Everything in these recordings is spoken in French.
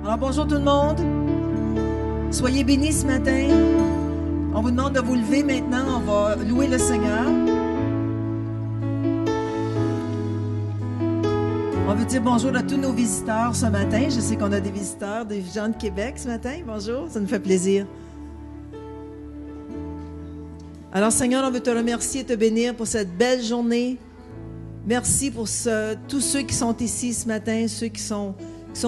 Alors bonjour tout le monde. Soyez bénis ce matin. On vous demande de vous lever maintenant. On va louer le Seigneur. On veut dire bonjour à tous nos visiteurs ce matin. Je sais qu'on a des visiteurs, des gens de Québec ce matin. Bonjour, ça nous fait plaisir. Alors Seigneur, on veut te remercier et te bénir pour cette belle journée. Merci pour tous ceux qui sont ici ce matin, ceux qui sont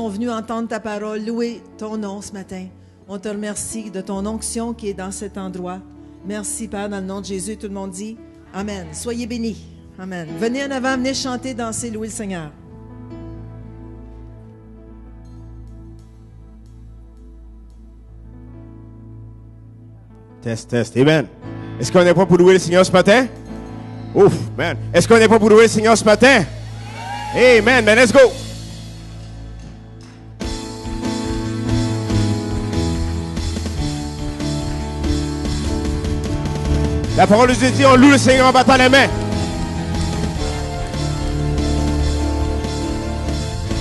venus entendre ta parole, louer ton nom ce matin. On te remercie de ton onction qui est dans cet endroit. Merci, Père, dans le nom de Jésus. Tout le monde dit Amen. Soyez bénis. Amen. Venez en avant, venez chanter, danser, louer le Seigneur. Test, test. Amen. Est-ce qu'on n'est pas pour louer le Seigneur ce matin? Ouf, man. Est-ce qu'on n'est pas pour louer le Seigneur ce matin? Amen, man. Let's go. La parole de Dieu dit, on loue le Seigneur en battant les mains.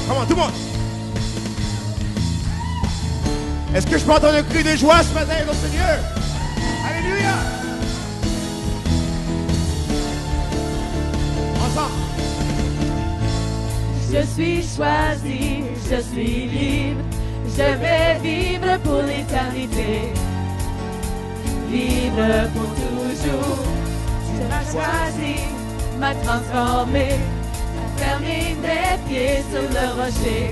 Comment, tout le monde? Est-ce que je peux entendre un cri de joie ce matin au Seigneur? Alléluia! Ensemble. Je suis choisi, je suis libre, je vais vivre pour l'éternité. Libre pour toujours, tu m'as choisi, m'as transformé, a fermé mes pieds sur le rocher.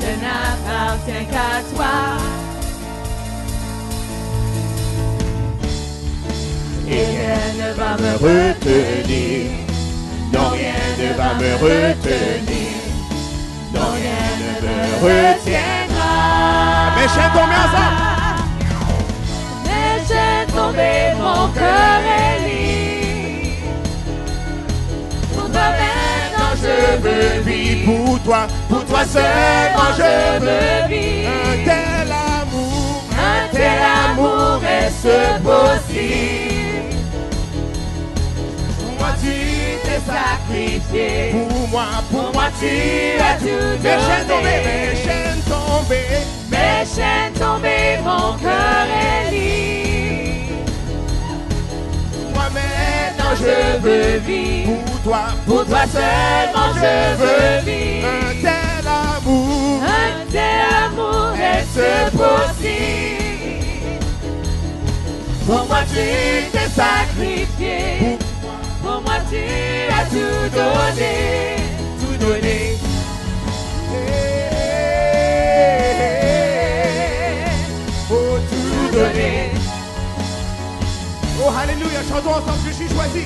Je n'appartiens qu'à toi. Et rien ne va me retenir. Non, rien ne va me retenir. Non, rien ne me retiendra. Mes chaînes tombées ensemble. Mes chaînes tombées, mon cœur est libre. Pour toi maintenant je veux vivre. Pour toi seulement je veux vivre. Un tel amour, est-ce possible? Pour moi tu t'es sacrifié. Pour moi tu as tout donné. Mes chaînes tombées, mes chaînes tombées. Mes chaînes tombées, mon cœur est libre. Moi maintenant Je veux vivre. pour toi Seulement je veux vivre. Un tel amour, est-ce possible? Pour moi tu t'es sacrifié. Pour moi tu as tout donné. Tout donné. Oh, tout donné. Oh, alléluia, chantons ensemble, je suis choisi.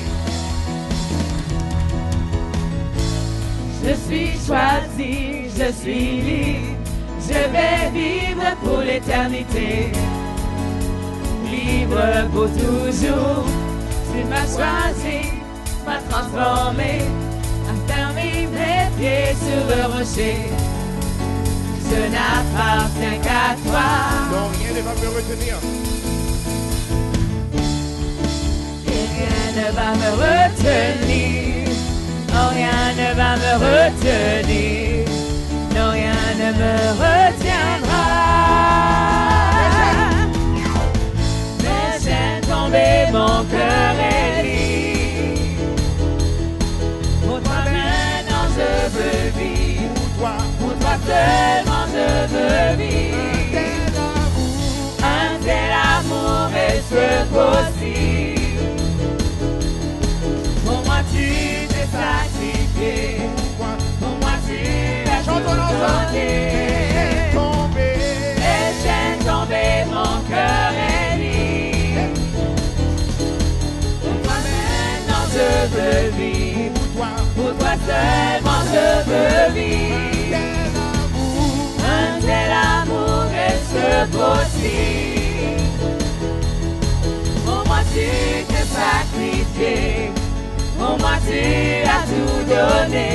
Je suis choisi, je suis libre, je vais vivre pour l'éternité. Libre pour toujours, tu m'as choisi, m'as transformé, a fermé mes pieds sur le rocher. Je n'appartiens qu'à toi. Non, rien ne va me retenir. Et rien ne va me retenir. Non, rien ne va me retenir. Non, rien ne me retiendra. Mes chaînes tombées, mon cœur est libre. Pour toi maintenant je veux vivre. Pour toi seulement je veux vivre. Un tel amour, est-ce possible? Pour moi tu t'es sacrifié. Pour moi tu as tout donné. Les chaînes tombées, mon cœur est libre. Pour toi maintenant je veux vivre. Pour toi seulement je veux vivre. Un tel amour, est-ce possible? Pour moi tu t'es sacrifié. Pour moi tu as tout donné.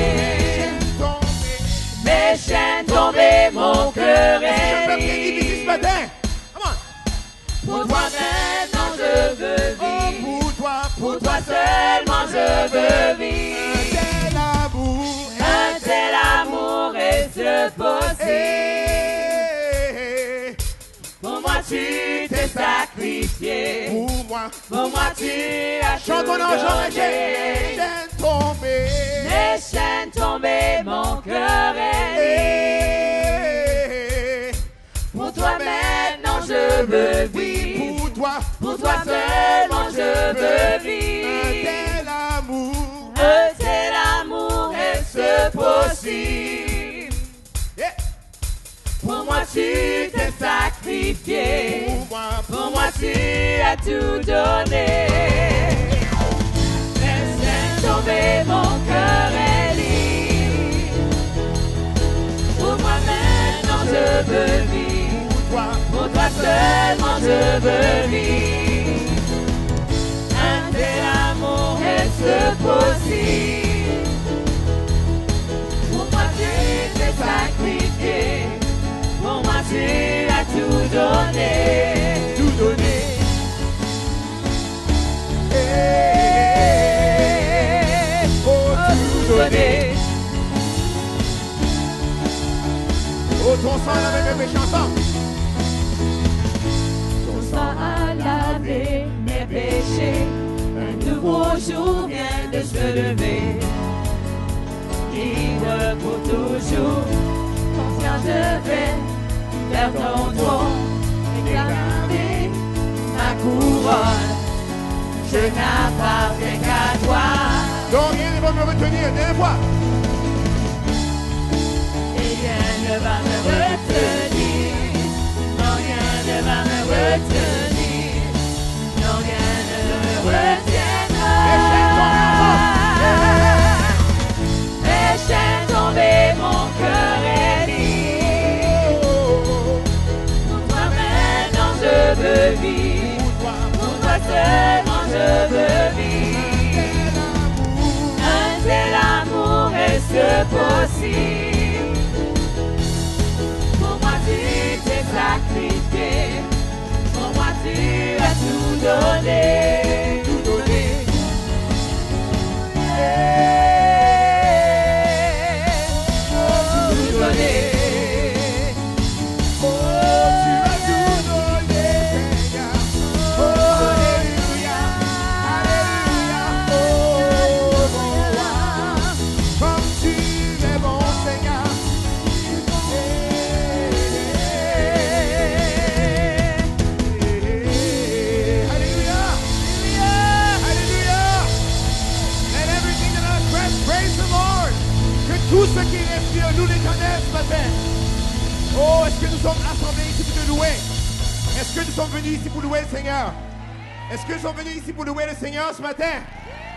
Mes chaînes tombées, mon cœur est libre. Pour toi maintenant je veux vivre. Pour toi seulement je veux vivre. Un tel amour, est-ce possible? Pour moi tu as tout Chantons l'argent, les donné. chaînes tombées. Les chaînes tombées, mon cœur est libre. Pour toi maintenant je veux vivre. Pour toi seulement je veux vivre. Un tel amour, est-ce possible? Pour moi tu t'es sacrifié. Pour moi tu as tout donné. Laisse tomber, mon cœur est libre. Pour moi maintenant je veux vivre. Pour toi seulement je veux vivre. Un tel amour, est-ce possible? Pour moi tu t'es sacrifié. Pour moi tu as tout donné. Tout donné. Tout donné. Oh, ton sang avec mes chansons. Ton sang a lavé mes péchés. Un nouveau jour vient de se lever. Libre pour toujours. Conscient je vais vers ton trône. Réclamer ma couronne. Je n'appartiens qu'à toi. Donc rien ne va me retenir, dernière fois. Et rien ne va me retenir. Non, rien ne va me retenir. Non, rien ne me retiendra. Les chaînes tombées, mon cœur est libre. Pour toi maintenant je veux vivre. Pour toi seulement je veux vivre. Un tel amour, est-ce possible? Pour moi tu t'es sacrifié. Pour moi tu as tout donné. Tout donné. Tout donné. Oh, tu as tout donné, Seigneur. Oh, alléluia, alléluia. Oh, mon roi, comme tu es bon, Seigneur. Alléluia, alléluia. Let everything that has breath praise the Lord. Que tout ce qui respire nous l'éternel ce matin. Oh, est-ce que nous sommes assemblés ici pour te louer? Est-ce que nous sommes venus ici pour louer le Seigneur? Est-ce que nous sommes venus ici pour louer le Seigneur ce matin?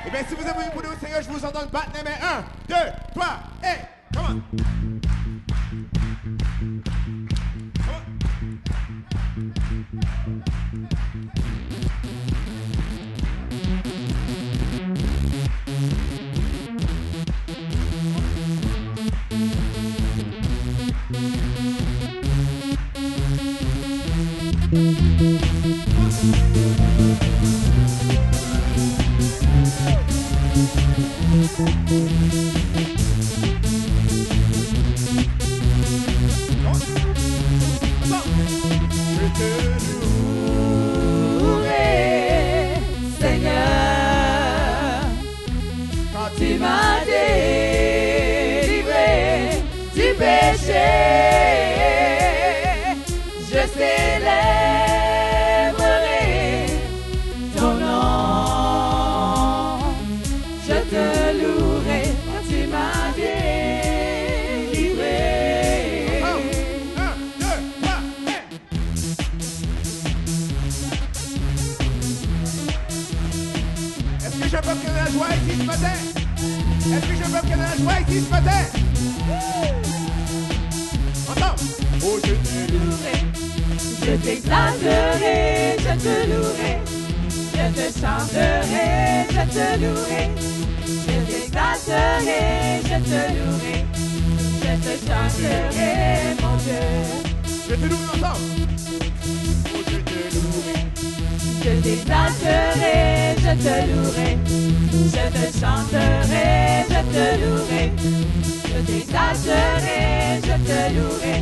Eh bien, si vous êtes venus pour louer le Seigneur, je vous entends battre les mains. 1, 2, 3, et come on! Loué, Seigneur, quand tu m'as délivré du péché, je célébrerai ton nom. Je te louerai quand tu m'as délivré. 1, 2, 3, et est-ce que je peux qu'il y ait de la joie ici ce matin? Est-ce que je peux qu'il y ait de la joie ici ce matin? Entends! Oh, je te louerai. Je t'exalterai, je te louerai. Je te chanterai, je te louerai. Je t'exalterai, je te louerai. Je te chanterai, mon Dieu. Je te loue ensemble. Oh, je te louerai. Je t'exalterai, je te louerai. Je te chanterai, je te louerai. Je t'exalterai, je te louerai.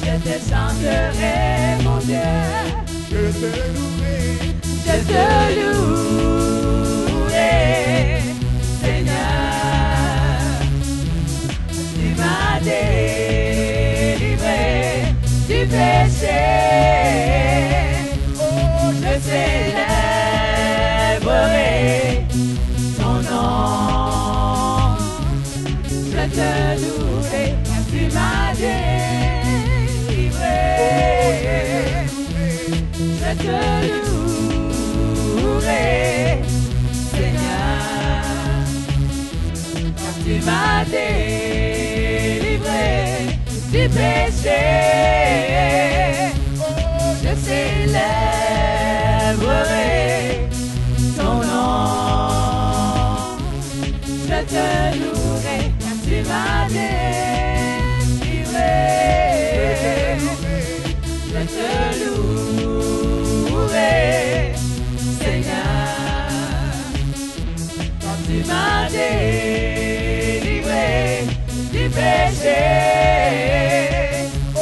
Je te chanterai, mon Dieu. Je te louerai. je te louerai, Seigneur. Tu m'as délivré du péché. Oh, je célébrerai ton nom. Je te louerai car tu m'as délivré. Je te louerai, Seigneur, car tu m'as délivré du péché. Oh, je célébrerai ton nom. Je te louerai car tu m'as délivré. Je te louerai, Seigneur, quand tu m'as délivré du péché. Oh,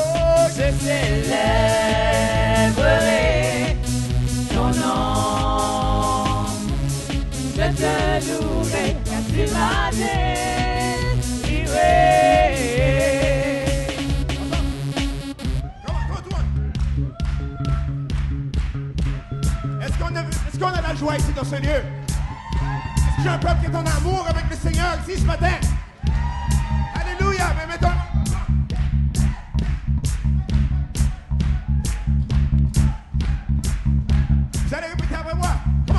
je célébrerai ton nom. Je te louerai car tu m'as délivré. Est-ce qu'on a la joie ici dans ce lieu? Est-ce que j'ai un peuple qui est en amour avec le Seigneur ici ce matin? Alléluia, mais mettons... Vous allez répéter après moi. Come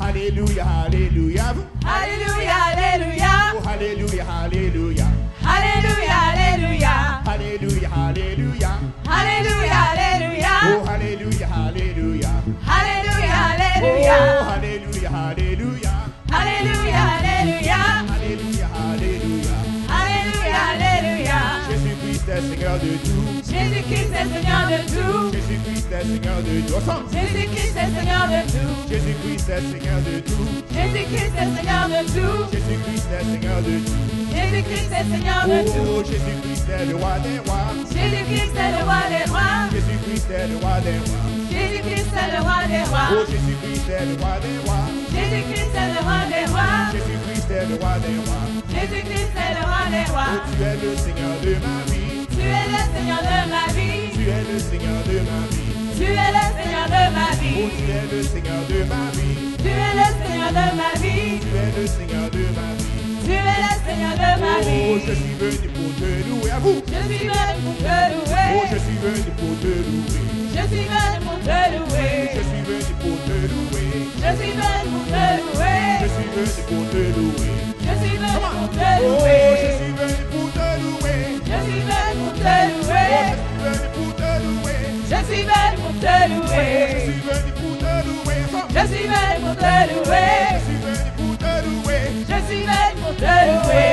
on. Alléluia, alléluia. Alléluia, alléluia. Oh, alléluia, alléluia. Alléluia, alléluia. Alléluia, alléluia. Alléluia, alléluia. Oh, alléluia, alléluia. Alléluia, Oh, alléluia. alléluia, alléluia. Alléluia, alléluia. Alléluia, alléluia. Alléluia, alléluia. Jésus-Christ est Seigneur de tout. Jésus-Christ est Seigneur de tout. Jésus-Christ est Seigneur de tout. Ensemble. Jésus-Christ est Seigneur de tout. Jésus-Christ est Seigneur de tout. Jésus-Christ est Seigneur de tout. Jésus-Christ est Seigneur de tout. Jésus-Christ est Seigneur de Oh, tout. Jésus-Christ est le roi des rois. Jésus-Christ est le roi des rois. Jésus-Christ est le roi des rois. Jésus-Christ est le roi des rois. Oh, Jésus-Christ est le roi des rois. Jésus-Christ est le roi des rois. Jésus-Christ est le roi des rois. Jésus-Christ est le roi des Oh, rois. tu es le Seigneur de ma vie. Tu es le Seigneur de ma vie. Tu es le Seigneur de ma vie. Tu es le Seigneur de ma Oh, vie. tu es le Seigneur de ma vie. Tu es le Seigneur de ma vie. Tu es le Seigneur de ma vie. Tu es le Seigneur de ma Oh, vie. je suis venu pour te louer. À vous. Je suis venu pour te louer. Oh, je suis venu pour te louer. Je suis venu pour te louer. Je suis venu pour te louer. Je suis venu pour te louer. Je suis venu pour te louer. Je suis venu pour te Oh, louer. je suis venu pour te louer. Je suis venu pour te Oh, louer. je suis venu pour te louer. Je suis venu pour te Je louer. suis venu pour te louer. Je suis venu pour te louer. Je suis venu pour te louer. Je suis venu pour te louer. Je suis venu pour te louer.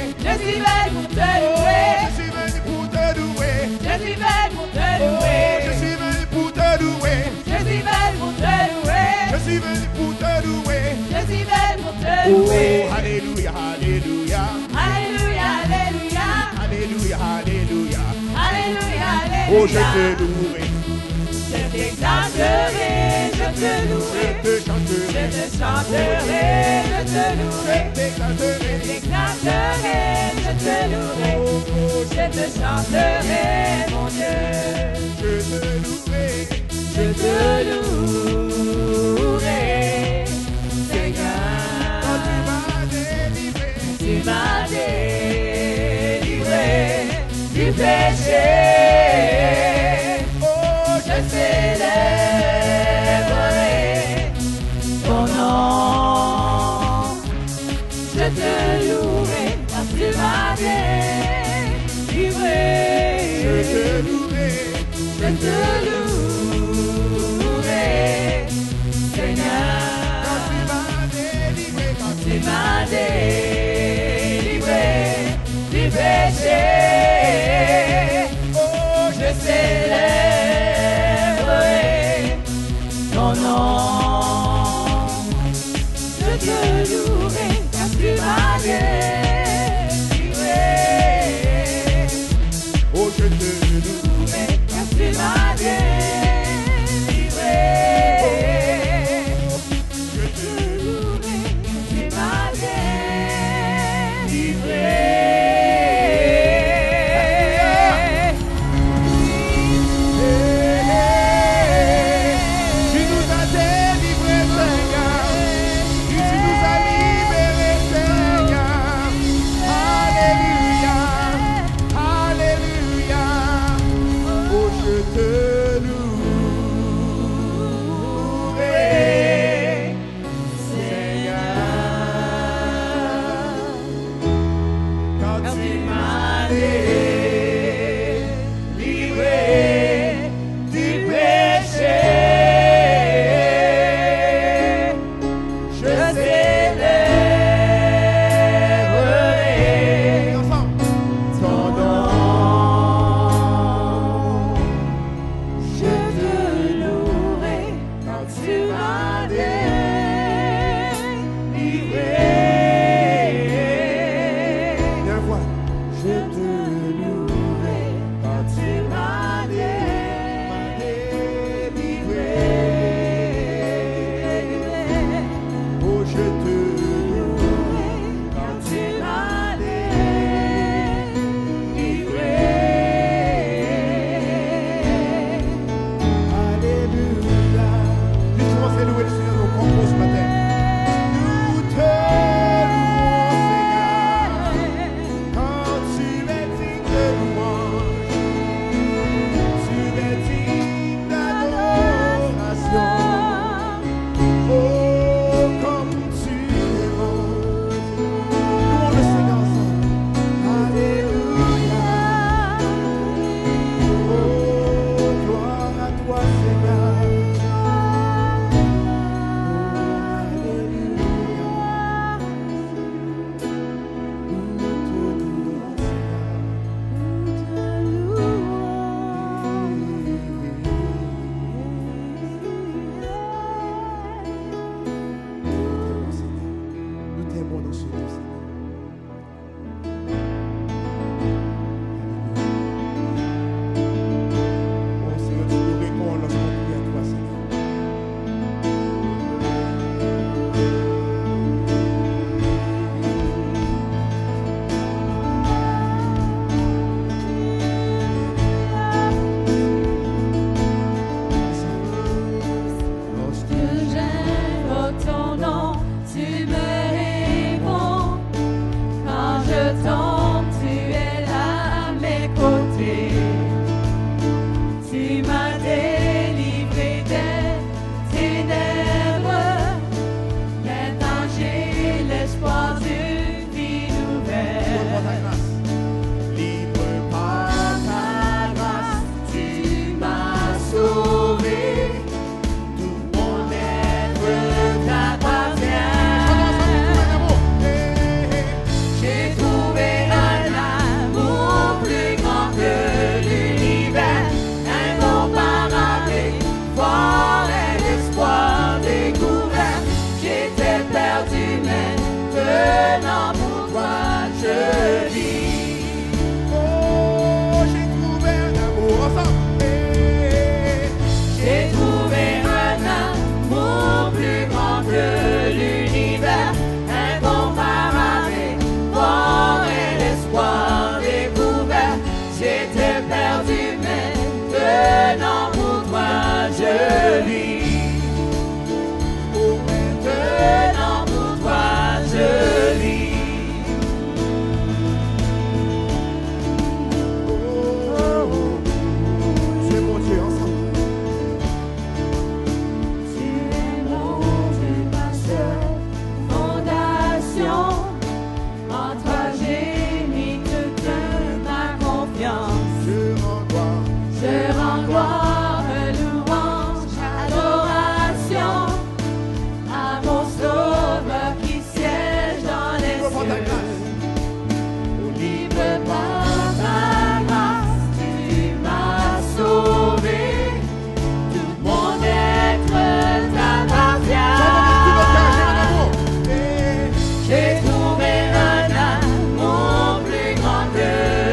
Je suis venu pour te louer. Je suis venu pour te louer. Je suis venu pour te Oh, louer. je suis venu pour te louer. Je suis venu pour te louer. Je suis venu pour te louer. Je suis venu pour te Oh, louer. alléluia, alléluia. Alléluia, alléluia. Alléluia, alléluia. Alléluia, alléluia. Oh, je te louerai. Je t'exalterai, je te louerai. Je te chanterai. Je te chanterai, je te louerai. Je t'exalterai. Je t'exalterai, je te louerai. Oh, Je te chanterai, mon Dieu. je te louerai. Je te louerai, Seigneur. Quand tu m'as délivré. Tu m'as délivré du péché. Oh, je célébrerai ton nom. Je te louerai car tu m'as délivré. Je te louerai. Je te louerai, Seigneur. Quand tu m'as délivré. Quand Tu m'as délivré du péché. Oh, je célébrerai ton nom. Je te louerai car tu m'as délivré. oh, je te louerai. Car tu m'as délivré. confiance. Je rends gloire, louange, adoration à mon Sauveur qui siège dans les libre par ta cieux. grâce. Libre par ta grâce, tu m'as sauvé. Tout mon être t'appartient. J'ai trouvé un amour plus grand que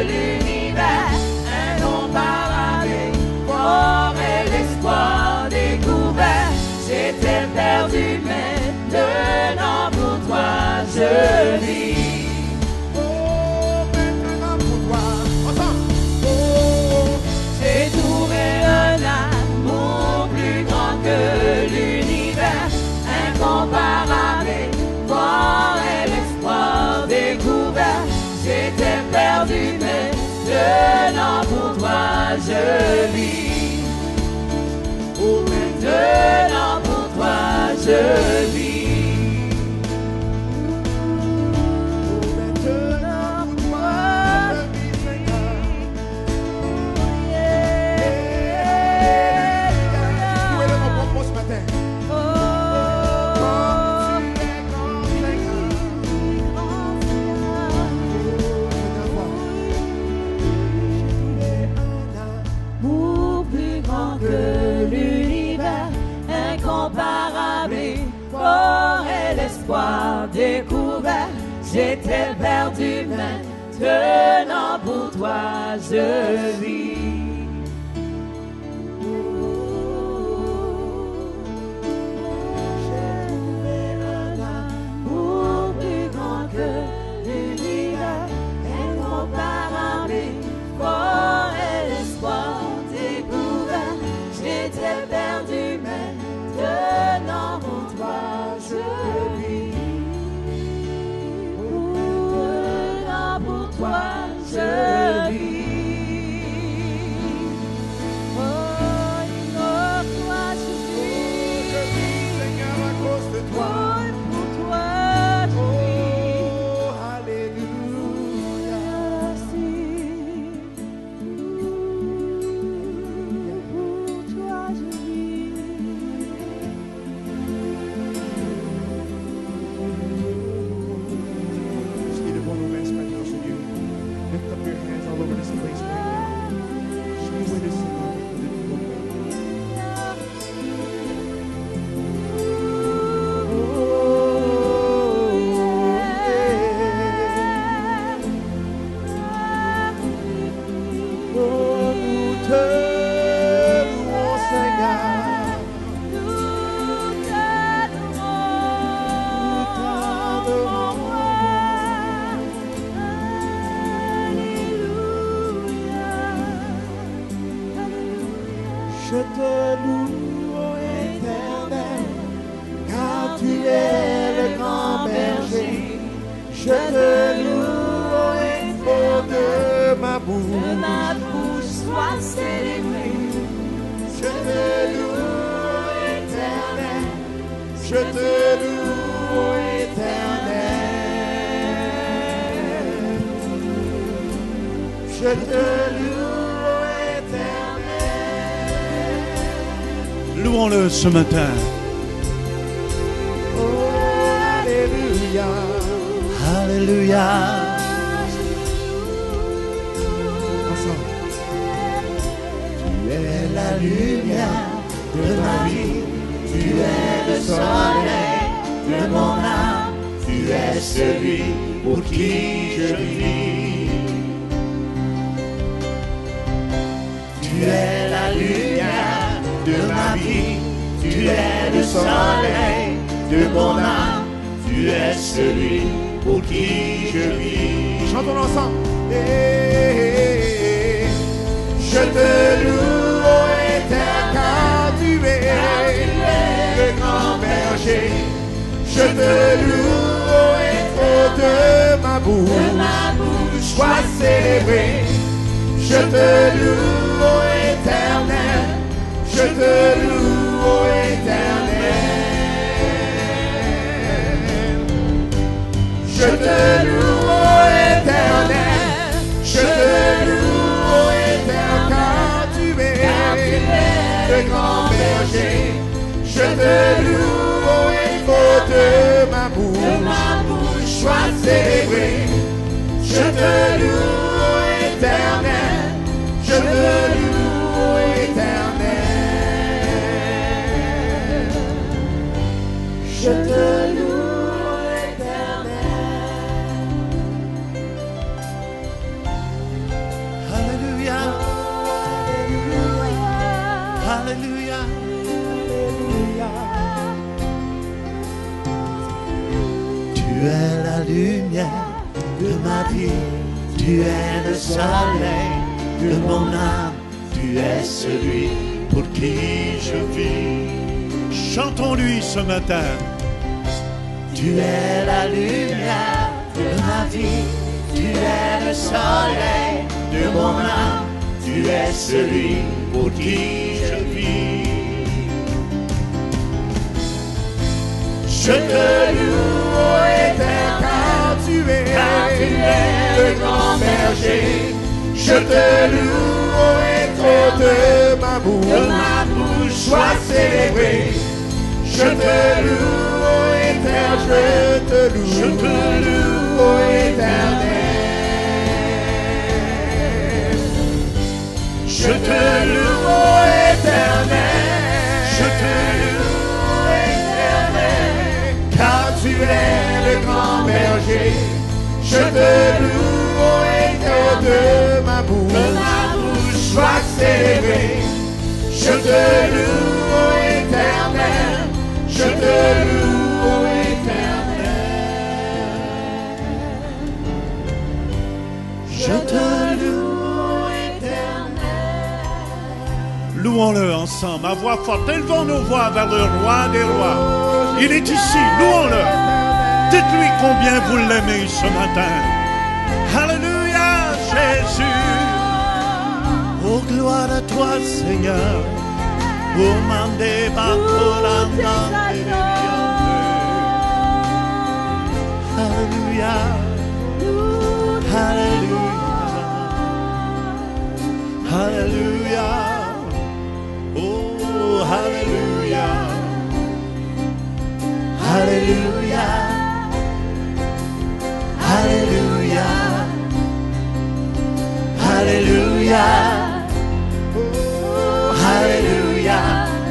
l'univers, incomparable, fort et l'espoir découvert. J'étais perdu, maintenant pour toi je vis. Maintenant pour toi. Ensemble. J'ai trouvé un amour plus grand que l'univers, incomparable, fort et l'espoir découvert. J'étais perdu, maintenant pour toi je vis. Oh, maintenant pour toi je vis. Maintenant pour toi, je vis, Seigneur. Où est le mot propos ce matin? Comme tu es grand, Seigneur. Amour plus grand que l'univers, incomparable, fort et l'espoir découvert. J'étais perdu, maintenant pour toi je vis. J'ai trouvé un amour plus grand que l'univers, incomparable, fort et l'espoir découvert. J'étais perdu, maintenant pour toi je vis. Maintenant pour toi je vis. Oh, pour toi je vis. Seigneur, à cause de toi. Oh, pour toi je vis. Oh, alléluia. Pour toi je vis. Just need to go to rest right now, so you lift up your hands all over this place right now. Show me where this is. Oh, nous te louons, Seigneur. Je te loue, ô Éternel, car tu es le grand berger. Je te loue, ô Éternel, de ma Que bouche. ma bouche soit célébrée. Je te loue, ô Éternel. Je te loue, ô Éternel. Je te loue, ô Éternel. Louons-le ce matin. Oh, alléluia. Alléluia. Ensemble. Tu es la lumière de ma vie. Tu es le soleil de mon âme. Tu es celui pour qui je vis. Tu es la lumière de ma vie. Tu es le soleil de mon âme. Tu es celui pour qui je vis. Chantons ensemble. Je te loue, ô Éternel, car tu es le grand berger. Je te loue, ô Éternel, de ma bouche. Sois célébré. Je te loue, ô Éternel. Je te loue, ô Éternel. Je te loue, ô Éternel. Je te loue, te loue, oh, il faut de ma bouche soit célébrée. Je te loue, oh, éternel, je te loue, oh, éternel. Je te loue, éternel. Alléluia. Alléluia. Tu es la lumière de ma vie, tu es le soleil de mon âme, tu es celui pour qui je vis. Chantons-lui ce matin. Tu es la lumière de ma vie, tu es le soleil de mon âme, tu es celui pour qui je vis. Je te loue, ô éternel, car tu es le grand berger. Je te loue, ô éternel, de ma bouche soit célébrée. Je te loue, ô éternel, je te loue, ô éternel. Je te loue, ô éternel, je te loue, ô éternel, car tu es le grand berger. Je te loue, ô éternel, de ma bouche soit célébrée. Je te loue, ô éternel, je te loue, ô éternel. Je te loue, éternel. Louons-le ensemble, à voix forte. Élevons nos voix vers le roi des rois. Il est ici, louons-le. Dites-lui combien vous l'aimez ce matin. Alléluia, Jésus. Oh, gloire à toi, Seigneur. Oh, mande bacolanda. Alléluia. Alléluia. Alléluia. Oh, Alléluia. Alléluia. Alléluia. Alléluia. Oh, Alléluia.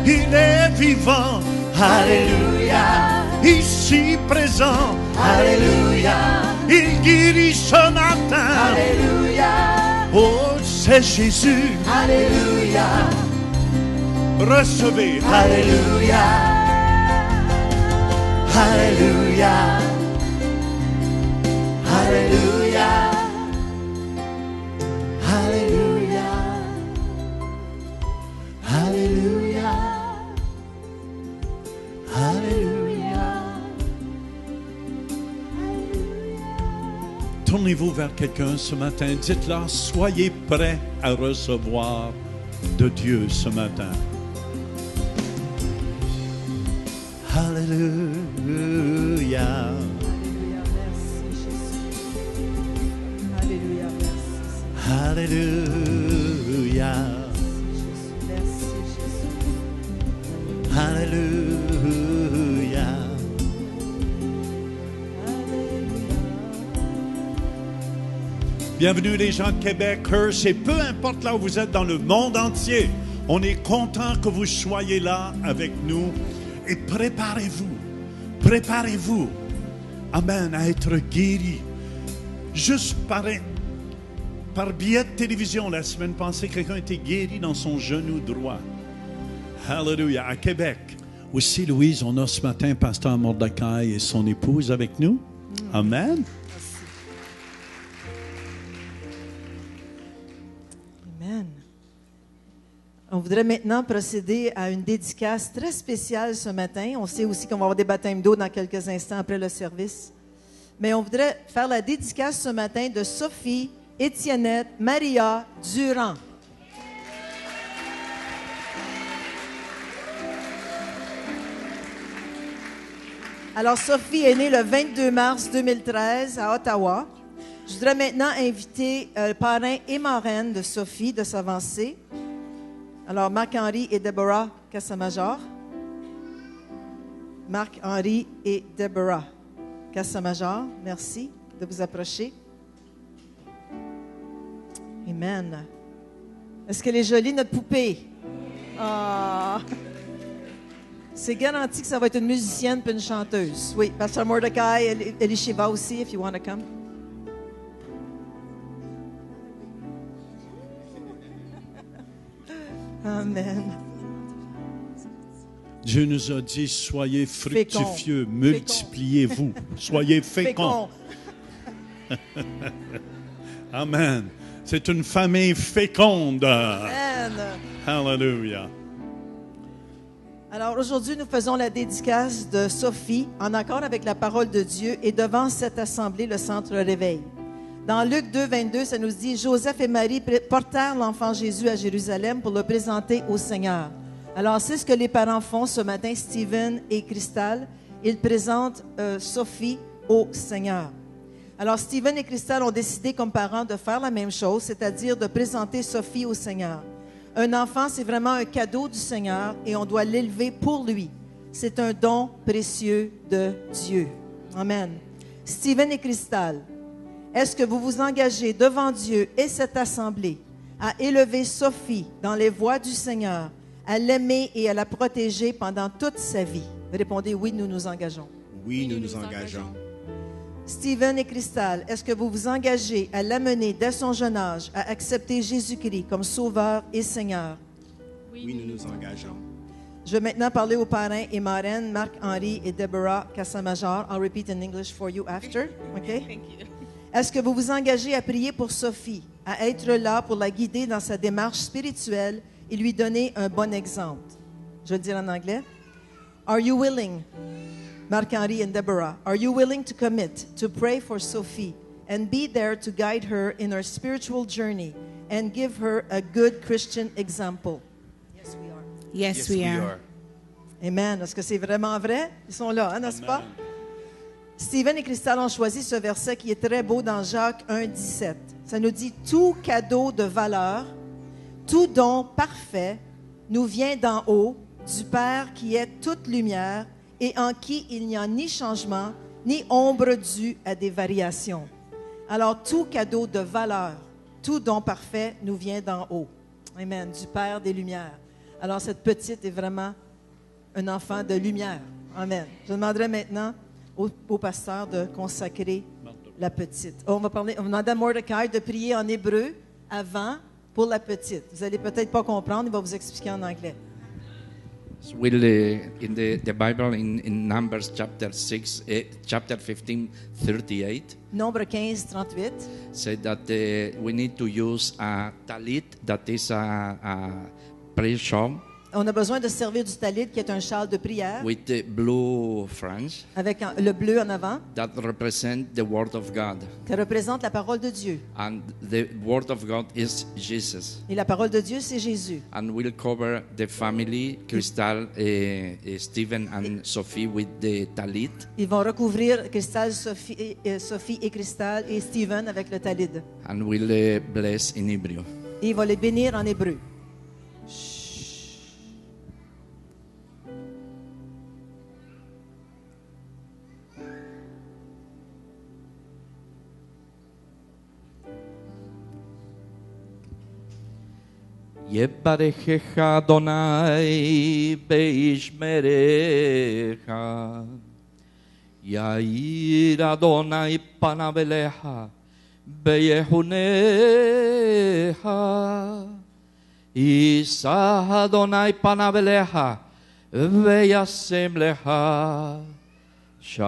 Il est vivant. Alléluia. Ici présent. Alléluia. Il guérit ce matin. Alléluia. Oh, c'est Jésus. Alléluia. Recevez. Alléluia. Alléluia. Alléluia. Alléluia. Alléluia. Alléluia. Tournez-vous vers quelqu'un ce matin. Dites-leur, soyez prêts à recevoir de Dieu ce matin. Alléluia. Alléluia, merci. Alléluia. Merci, Jésus. Alléluia. Bienvenue les gens de Québec, Hearst, et peu importe là où vous êtes dans le monde entier, on est content que vous soyez là avec nous. Et préparez-vous, amen, à être guéri. Juste par biais de télévision, la semaine passée, quelqu'un était guéri dans son genou droit. Alléluia, à Québec. Aussi, Louise, on a ce matin Pasteur Mordecai et son épouse avec nous. Amen. Amen. On voudrait maintenant procéder à une dédicace très spéciale ce matin. On sait aussi qu'on va avoir des baptêmes d'eau dans quelques instants après le service. Mais on voudrait faire la dédicace ce matin de Sophie Étiennette Maria Durand. Alors, Sophie est née le 22 mars 2013 à Ottawa. Je voudrais maintenant inviter le parrain et marraine de Sophie de s'avancer. Alors, Marc-Henri et Deborah Cassamajor. Marc-Henri et Deborah Cassamajor. Merci de vous approcher. Amen. Est-ce qu'elle est jolie, notre poupée? Ah! C'est garanti que ça va être une musicienne puis une chanteuse. Oui, Pasteur Mordecai, Elishiva aussi, if you want to come. Amen. Dieu nous a dit, soyez fructifieux, multipliez-vous, soyez féconds. Amen. C'est une famille féconde. Amen. Hallelujah. Alors aujourd'hui, nous faisons la dédicace de Sophie en accord avec la parole de Dieu et devant cette assemblée, le Centre Réveil. Dans Luc 2, 22, ça nous dit « Joseph et Marie portèrent l'enfant Jésus à Jérusalem pour le présenter au Seigneur. » Alors, c'est ce que les parents font ce matin, Stephen et Crystal. Ils présentent Sophie au Seigneur. Alors, Stephen et Crystal ont décidé comme parents de faire la même chose, c'est-à-dire de présenter Sophie au Seigneur. Un enfant, c'est vraiment un cadeau du Seigneur et on doit l'élever pour lui. C'est un don précieux de Dieu. Amen. Stephen et Crystal, est-ce que vous vous engagez devant Dieu et cette assemblée à élever Sophie dans les voies du Seigneur, à l'aimer et à la protéger pendant toute sa vie? Répondez oui, nous nous engageons. Oui, nous nous engageons. Stephen et Crystal, est-ce que vous vous engagez à l'amener dès son jeune âge à accepter Jésus-Christ comme Sauveur et Seigneur? Oui, nous nous engageons. Je vais maintenant parler aux parrains et marraines, Marc-Henri et Deborah Cassamajor. I'll repeat in English for you after. Okay? Thank you. Est-ce que vous vous engagez à prier pour Sophie, à être là pour la guider dans sa démarche spirituelle et lui donner un bon exemple? Je vais le dire en anglais. Are you willing, Marc-Henri and Deborah, are you willing to commit to pray for Sophie and be there to guide her in her spiritual journey and give her a good Christian example? Yes, we are. Yes, we are. Amen. Est-ce que c'est vraiment vrai? Ils sont là, hein, n'est-ce pas? Stephen et Crystal ont choisi ce verset qui est très beau dans Jacques 1, 17. Ça nous dit « Tout cadeau de valeur, tout don parfait nous vient d'en haut, du Père qui est toute lumière et en qui il n'y a ni changement, ni ombre due à des variations. » Alors, tout cadeau de valeur, tout don parfait nous vient d'en haut. Amen. Du Père des lumières. Alors, cette petite est vraiment un enfant de lumière. Amen. Je demanderai maintenant au pasteur de consacrer la petite. On va demander à Mordecai de prier en hébreu avant pour la petite. Vous allez peut-être pas comprendre, il va vous expliquer en anglais. Will in the Bible in Numbers chapter 15, 38 Nombre 15, 38. said that we need to use a talit, that is a prayer shawl On a besoin de servir du talit qui est un châle de prière with the blue fringe avec le bleu en avant that represent the word of God, qui représente la parole de Dieu. and the word of God is Jesus. Et la parole de Dieu, c'est Jésus. And we'll cover the family, Crystal, Stephen, and Sophie with the talit. Ils vont recouvrir Sophie et Cristal et Stephen avec le talit. And we'll bless in Hebrew. Et il va les bénir en hébreu. יברכך אדוני וישמרך, יאיר אדוני פניו אליך ויחונך, יישא אדוני פניו אליך וישם לך shalom.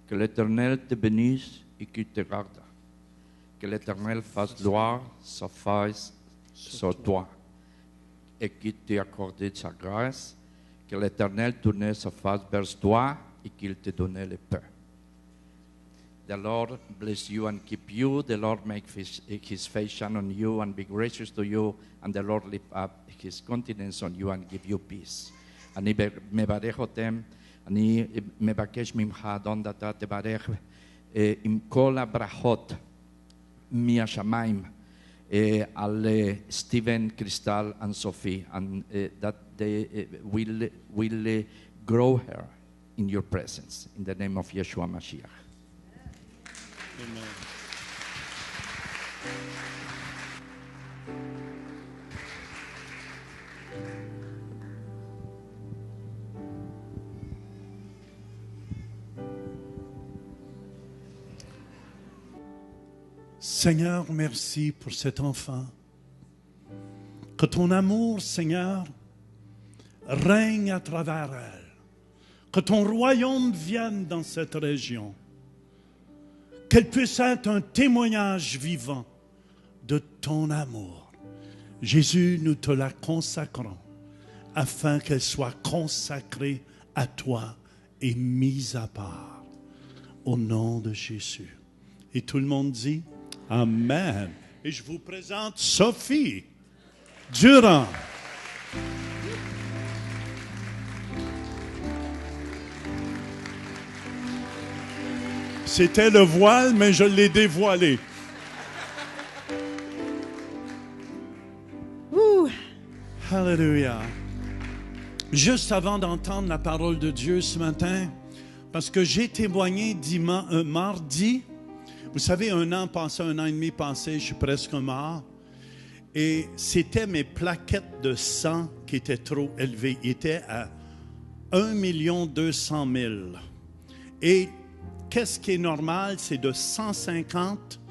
Que l'Éternel te bénisse et qu'il te garde. Que l'Éternel fasse gloire, sa face sur toi, et qu'il t'ait accordé sa grâce. Que l'Éternel tourne sa face vers toi et qu'il te donne la paix. The Lord bless you and keep you. The Lord make his face shine on you and be gracious to you. And the Lord lift up his countenance on you and give you peace. אני מברך אותם, אני מבקש ממך, אדון, אתה תברך עם כל הברכות מהשמיים alle Stephen, Crystal, and Sophie, and that they will grow her in your presence. In the name of Yeshua Mashiach. Amen. Seigneur, merci pour cet enfant. Que ton amour, Seigneur, règne à travers elle. Que ton royaume vienne dans cette région. Qu'elle puisse être un témoignage vivant de ton amour. Jésus, nous te la consacrons afin qu'elle soit consacrée à toi et mise à part. Au nom de Jésus. Et tout le monde dit Amen. Et je vous présente Sophie Durand. C'était le voile, mais je l'ai dévoilé. Alléluia. Juste avant d'entendre la parole de Dieu ce matin, parce que j'ai témoigné mardi, vous savez, un an et demi passé, je suis presque mort, et c'était mes plaquettes de sang qui étaient trop élevées. Ils étaient à 1 200 000. Et qu'est-ce qui est normal? C'est de 150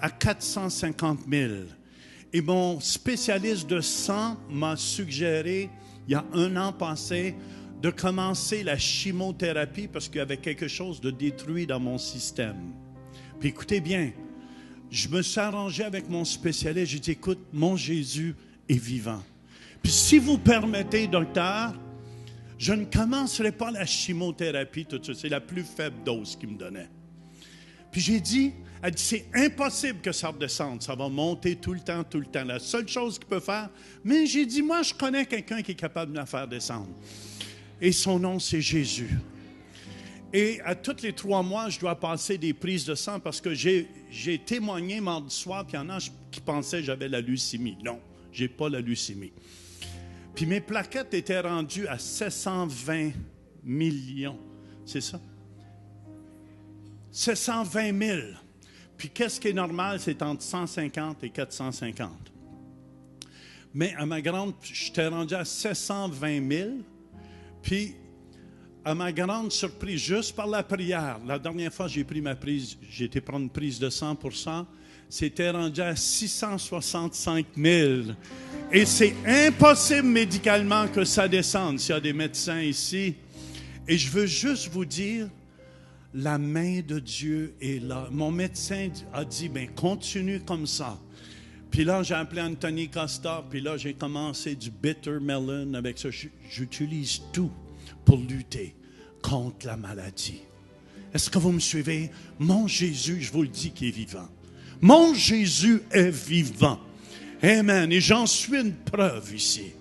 à 450 000. Et mon spécialiste de sang m'a suggéré, il y a un an passé, de commencer la chimiothérapie parce qu'il y avait quelque chose de détruit dans mon système. Puis écoutez bien, je me suis arrangé avec mon spécialiste, j'ai dit, écoute, mon Jésus est vivant. Puis si vous permettez, docteur, je ne commencerai pas la chimiothérapie tout de suite. C'est la plus faible dose qu'il me donnait. Puis j'ai dit, elle dit, c'est impossible que ça redescende. Ça va monter tout le temps, tout le temps. La seule chose qu'il peut faire, mais j'ai dit, moi, je connais quelqu'un qui est capable de la faire descendre. Et son nom, c'est Jésus. Et à tous les 3 mois, je dois passer des prises de sang parce que j'ai témoigné mardi soir, puis il y en a qui pensaient que j'avais la leucémie. Non, je n'ai pas la leucémie. Puis mes plaquettes étaient rendues à 720 millions. C'est ça? 720 000. Puis qu'est-ce qui est normal? C'est entre 150 et 450. Mais à ma grande, j'étais rendu à 720 000. Puis à ma grande surprise, juste par la prière, la dernière fois j'ai pris ma prise, j'ai été prendre une prise de 100%, c'était rendu à 665 000. Et c'est impossible médicalement que ça descende s'il y a des médecins ici. Et je veux juste vous dire, la main de Dieu est là. Mon médecin a dit, ben continue comme ça. Puis là, j'ai appelé Anthony Costa, puis là, j'ai commencé du bitter melon avec ça. J'utilise tout pour lutter contre la maladie. Est-ce que vous me suivez? Mon Jésus, je vous le dis, qui est vivant. Mon Jésus est vivant. Amen. Et j'en suis une preuve ici.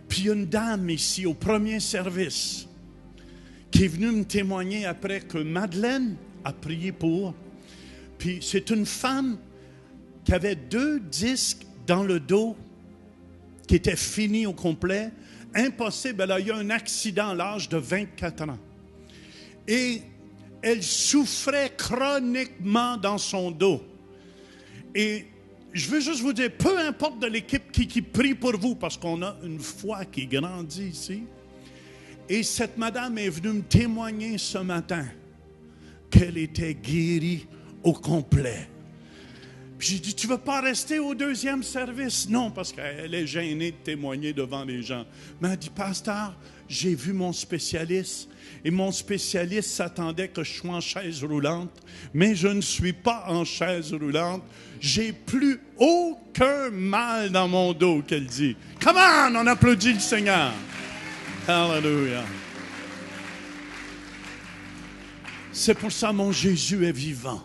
Puis il y a une dame ici au premier service qui est venue me témoigner après que Madeleine a prié pour. Puis c'est une femme qui avait 2 disques dans le dos qui étaient finis au complet. Impossible, elle a eu un accident à l'âge de 24 ans. Et elle souffrait chroniquement dans son dos. Et je veux juste vous dire, peu importe de l'équipe qui prie pour vous, parce qu'on a une foi qui grandit ici. Et cette madame est venue me témoigner ce matin qu'elle était guérie au complet. Puis j'ai dit, tu ne veux pas rester au 2e service? Non, parce qu'elle est gênée de témoigner devant les gens. Mais elle dit, pasteur, j'ai vu mon spécialiste. Et mon spécialiste s'attendait que je sois en chaise roulante. Mais je ne suis pas en chaise roulante. J'ai plus aucun mal dans mon dos, qu'elle dit. Come on, on applaudit le Seigneur. Alléluia. C'est pour ça mon Jésus est vivant.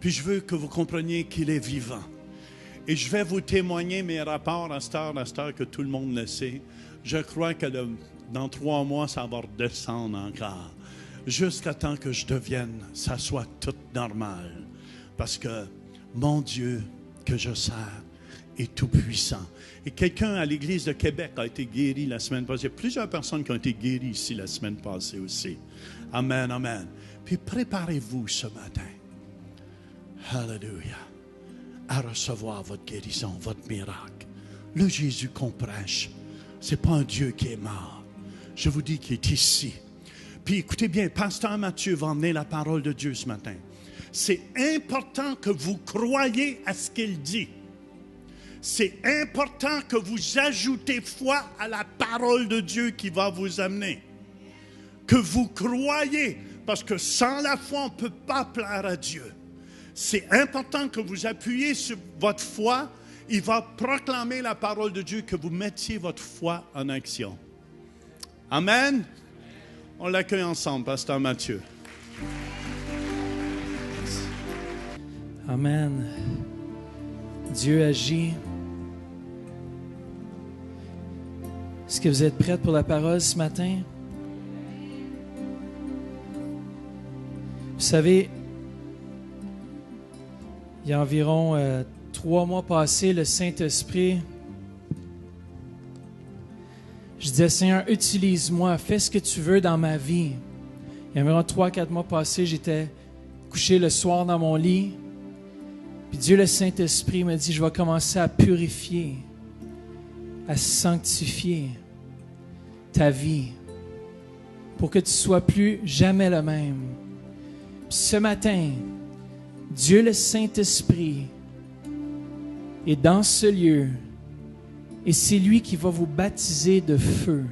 Puis je veux que vous compreniez qu'il est vivant. Et je vais vous témoigner mes rapports à cette heure que tout le monde le sait. Je crois que dans 3 mois, ça va redescendre encore. Jusqu'à temps que je devienne, ça soit tout normal. Parce que mon Dieu, que je sers est tout-puissant. Et quelqu'un à l'Église de Québec a été guéri la semaine passée. Il y a plusieurs personnes qui ont été guéries ici la semaine passée aussi. Amen, amen. Puis préparez-vous ce matin. Alléluia. À recevoir votre guérison, votre miracle. Le Jésus qu'on prêche, ce n'est pas un Dieu qui est mort. Je vous dis qu'il est ici. Puis écoutez bien, Pasteur Mathieu va emmener la parole de Dieu ce matin. C'est important que vous croyiez à ce qu'il dit. C'est important que vous ajoutez foi à la parole de Dieu qui va vous amener. Que vous croyez, parce que sans la foi, on ne peut pas plaire à Dieu. C'est important que vous appuyez sur votre foi. Il va proclamer la parole de Dieu, que vous mettiez votre foi en action. Amen. On l'accueille ensemble, Pasteur Mathieu. Amen. Dieu agit. Est-ce que vous êtes prêts pour la parole ce matin? Vous savez, il y a environ 3 mois passés, le Saint-Esprit, je disais, Seigneur, utilise-moi, fais ce que tu veux dans ma vie. Il y a environ 3-4 mois passés, j'étais couché le soir dans mon lit, puis Dieu, le Saint-Esprit, m'a dit, je vais commencer à purifier, à sanctifier ta vie pour que tu ne sois plus jamais le même. Puis ce matin, Dieu, le Saint-Esprit, est dans ce lieu et c'est lui qui va vous baptiser de feu.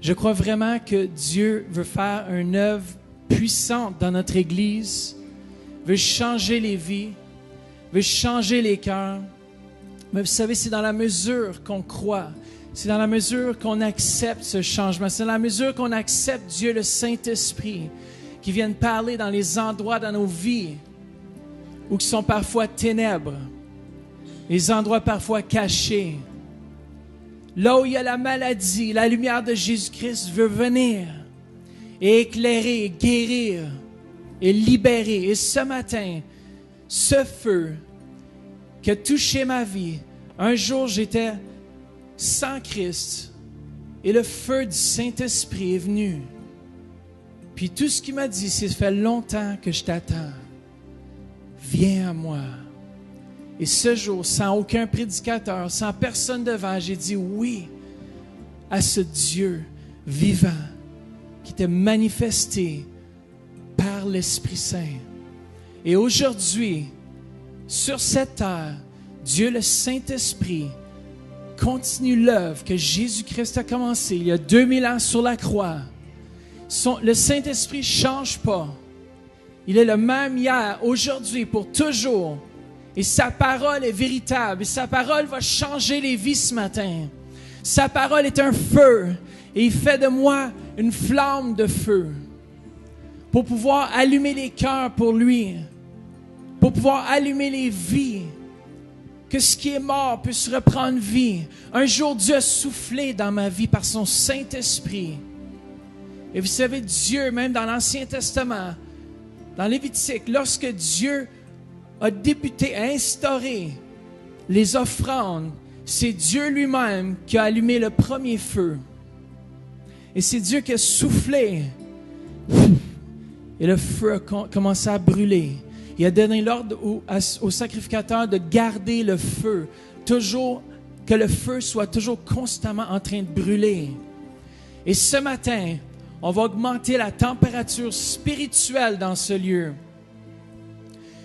Je crois vraiment que Dieu veut faire une œuvre puissante dans notre Église, veut changer les vies, veut changer les cœurs. Mais vous savez, c'est dans la mesure qu'on croit, c'est dans la mesure qu'on accepte ce changement, c'est dans la mesure qu'on accepte Dieu, le Saint-Esprit, qui vienne parler dans les endroits dans nos vies où qui sont parfois ténèbres, les endroits parfois cachés. Là où il y a la maladie, la lumière de Jésus-Christ veut venir et éclairer, et guérir et libérer. Et ce matin, ce feu qui a touché ma vie, un jour j'étais sans Christ et le feu du Saint-Esprit est venu. Puis tout ce qu'il m'a dit, c'est « ça fait longtemps que je t'attends. Viens à moi. » Et ce jour, sans aucun prédicateur, sans personne devant, j'ai dit oui à ce Dieu vivant qui t'est manifesté par l'Esprit Saint. Et aujourd'hui, sur cette terre, Dieu le Saint-Esprit continue l'œuvre que Jésus-Christ a commencée il y a 2000 ans sur la croix. Le Saint-Esprit ne change pas. Il est le même hier, aujourd'hui, pour toujours. Et sa parole est véritable. Et sa parole va changer les vies ce matin. Sa parole est un feu. Et il fait de moi une flamme de feu. Pour pouvoir allumer les cœurs pour lui. Pour pouvoir allumer les vies. Que ce qui est mort puisse reprendre vie. Un jour, Dieu a soufflé dans ma vie par son Saint-Esprit. Et vous savez, Dieu, même dans l'Ancien Testament, dans Lévitique, lorsque Dieu a débuté à instaurer les offrandes, c'est Dieu lui-même qui a allumé le premier feu. Et c'est Dieu qui a soufflé. Et le feu a commencé à brûler. Il a donné l'ordre au sacrificateur de garder le feu. Toujours, que le feu soit toujours constamment en train de brûler. Et ce matin, on va augmenter la température spirituelle dans ce lieu.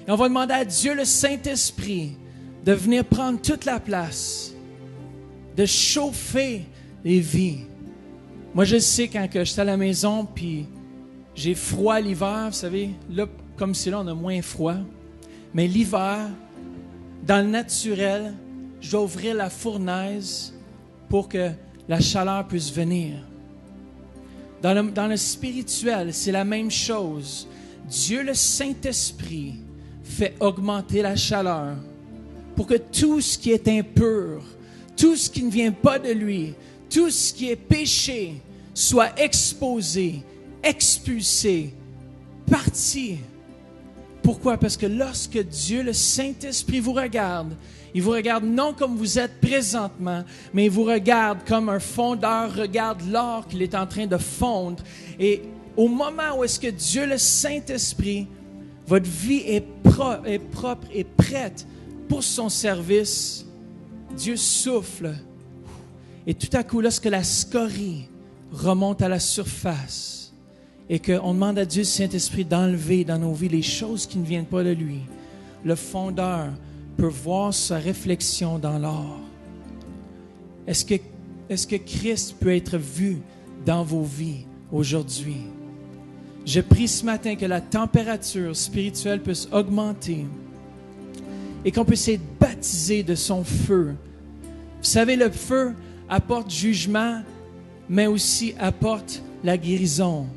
Et on va demander à Dieu, le Saint-Esprit, de venir prendre toute la place, de chauffer les vies. Moi, je sais quand je suis à la maison, puis j'ai froid l'hiver, vous savez, là, comme si là, on a moins froid. Mais l'hiver, dans le naturel, je dois ouvrir la fournaise pour que la chaleur puisse venir. Dans le spirituel, c'est la même chose. Dieu, le Saint-Esprit, fait augmenter la chaleur pour que tout ce qui est impur, tout ce qui ne vient pas de lui, tout ce qui est péché soit exposé, expulsé, parti Pourquoi? Parce que lorsque Dieu, le Saint-Esprit, vous regarde, il vous regarde non comme vous êtes présentement, mais il vous regarde comme un fondeur regarde l'or qu'il est en train de fondre. Et au moment où est-ce que Dieu, le Saint-Esprit, votre vie est propre et prête pour son service, Dieu souffle. Et tout à coup, lorsque la scorie remonte à la surface et qu'on demande à Dieu, le Saint-Esprit, d'enlever dans nos vies les choses qui ne viennent pas de lui, le fondeur peut voir sa réflexion dans l'or. Est-ce que Christ peut être vu dans vos vies aujourd'hui? Je prie ce matin que la température spirituelle puisse augmenter et qu'on puisse être baptisé de son feu. Vous savez, le feu apporte jugement, mais aussi apporte la guérison.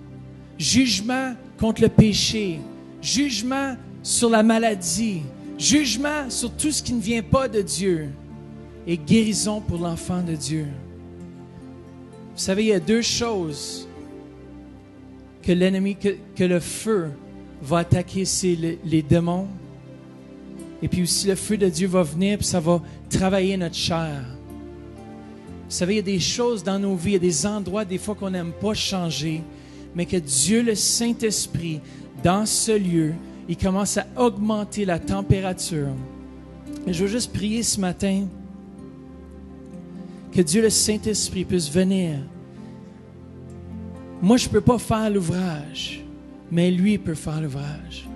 Jugement contre le péché, jugement sur la maladie, jugement sur tout ce qui ne vient pas de Dieu et guérison pour l'enfant de Dieu. Vous savez, il y a deux choses que l'ennemi, que le feu va attaquer, c'est les démons. Et puis aussi le feu de Dieu va venir puis ça va travailler notre chair. Vous savez, il y a des choses dans nos vies, il y a des endroits des fois qu'on n'aime pas changer, mais que Dieu, le Saint-Esprit, dans ce lieu, il commence à augmenter la température. Et je veux juste prier ce matin que Dieu, le Saint-Esprit, puisse venir. Moi, je ne peux pas faire l'ouvrage, mais lui peut faire l'ouvrage.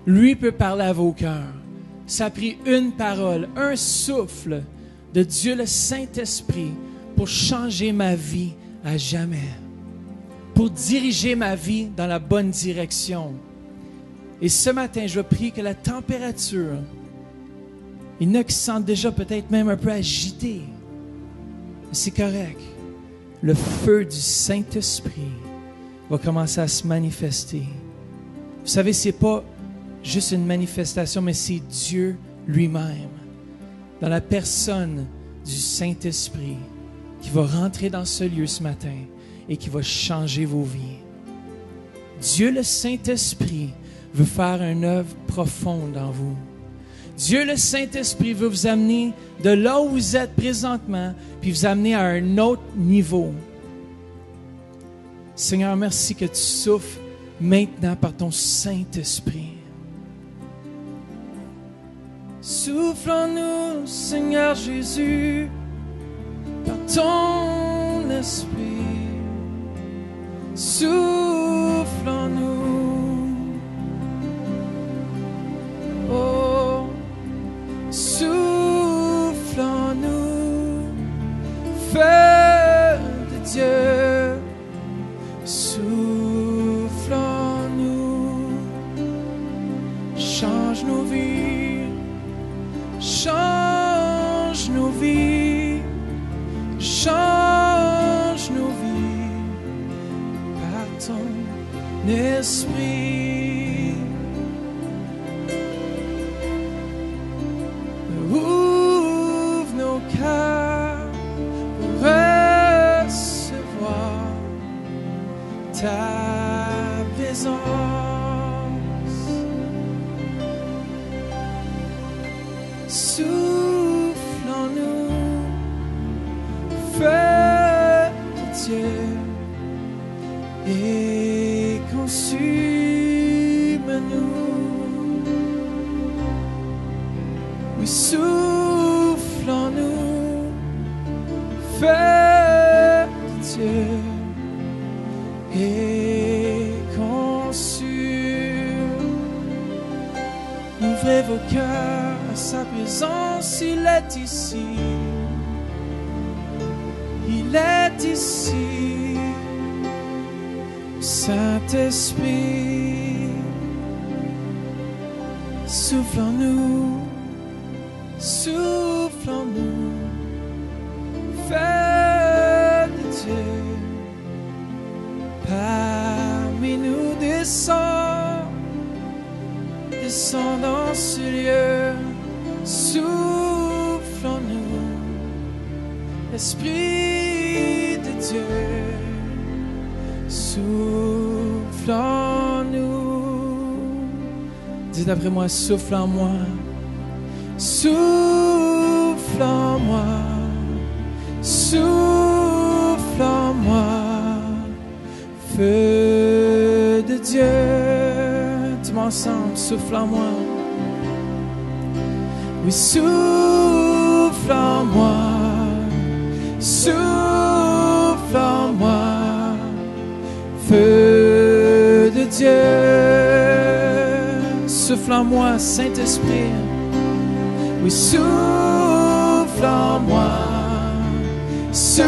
Lui peut parler à vos cœurs. Ça a pris une parole, un souffle de Dieu, le Saint-Esprit, pour changer ma vie à jamais, pour diriger ma vie dans la bonne direction. Et ce matin, je prie que la température, il y en a qui se sentent déjà peut-être même un peu agités. C'est correct. Le feu du Saint-Esprit va commencer à se manifester. Vous savez, ce n'est pas juste une manifestation, mais c'est Dieu lui-même, dans la personne du Saint-Esprit, qui va rentrer dans ce lieu ce matin et qui va changer vos vies. Dieu, le Saint-Esprit, veut faire une œuvre profonde en vous. Dieu, le Saint-Esprit, veut vous amener de là où vous êtes présentement, puis vous amener à un autre niveau. Seigneur, merci que tu souffles maintenant par ton Saint-Esprit. Souffle en nous, Seigneur Jésus, par ton esprit. Souffle en nous. Oh, souffle en nous, feu de Dieu. Souffle en nous, change nos vies, change nos vies, change nos vies par ton esprit. Ouvre nos cœurs pour recevoir ta présence. Souffle en nous, feu de Dieu, et consume-nous. Oui, souffle en nous, feu de Dieu, et consume. Ouvrez vos cœurs à sa présence, il est ici. Il est ici, Saint-Esprit. Souffle en nous, souffle en nous, feu de Dieu. Parmi nous descend, descend dans ce lieu. Souffle en nous, Esprit de Dieu. Souffle en nous, Dites après moi, souffle en moi. Souffle en moi. Souffle en moi. Feu de Dieu. Tout ensemble, souffle en moi. Oui, souffle en moi. Souffle en moi. Feu de Dieu. Souffle en moi, Saint-Esprit. Oui, souffle en moi. Souffle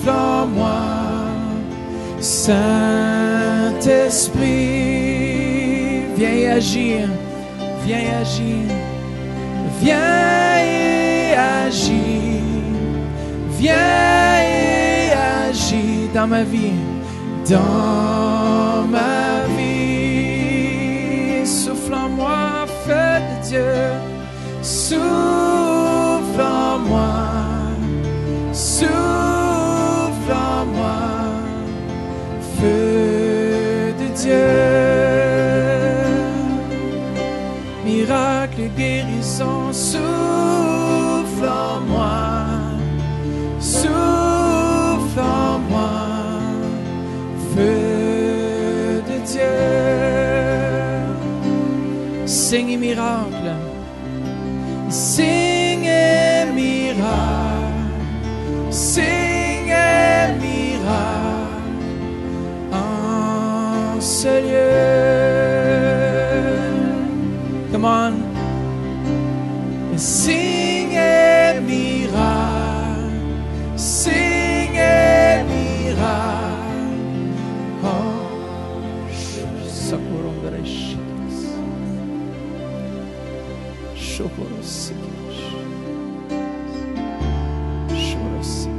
en moi. Saint-Esprit, viens y agir, viens y agir, viens y agir, viens y agir dans ma vie, dans ma vie. Souffle en moi, feu de Dieu, souffle en moi, souffle en moi. Feu de Dieu, miracle, guérison, souffle en moi, souffle en moi, feu de Dieu, signe et miracle, signe et miracle, signe et miracle. Ce lieu. Come on. Sing et miracle. Sing et miracle. Oh, Sakuromberesh. Shokorosi. Shokorosi.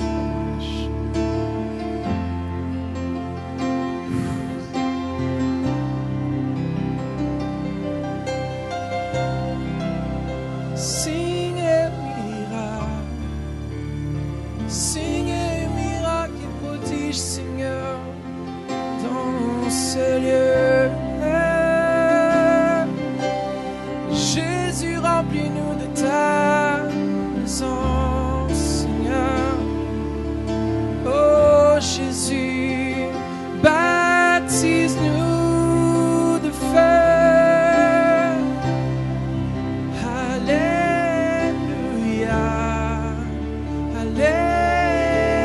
Jésus, remplis-nous de ta présence, Seigneur. Oh Jésus, baptise-nous de feu. Alléluia, Alléluia,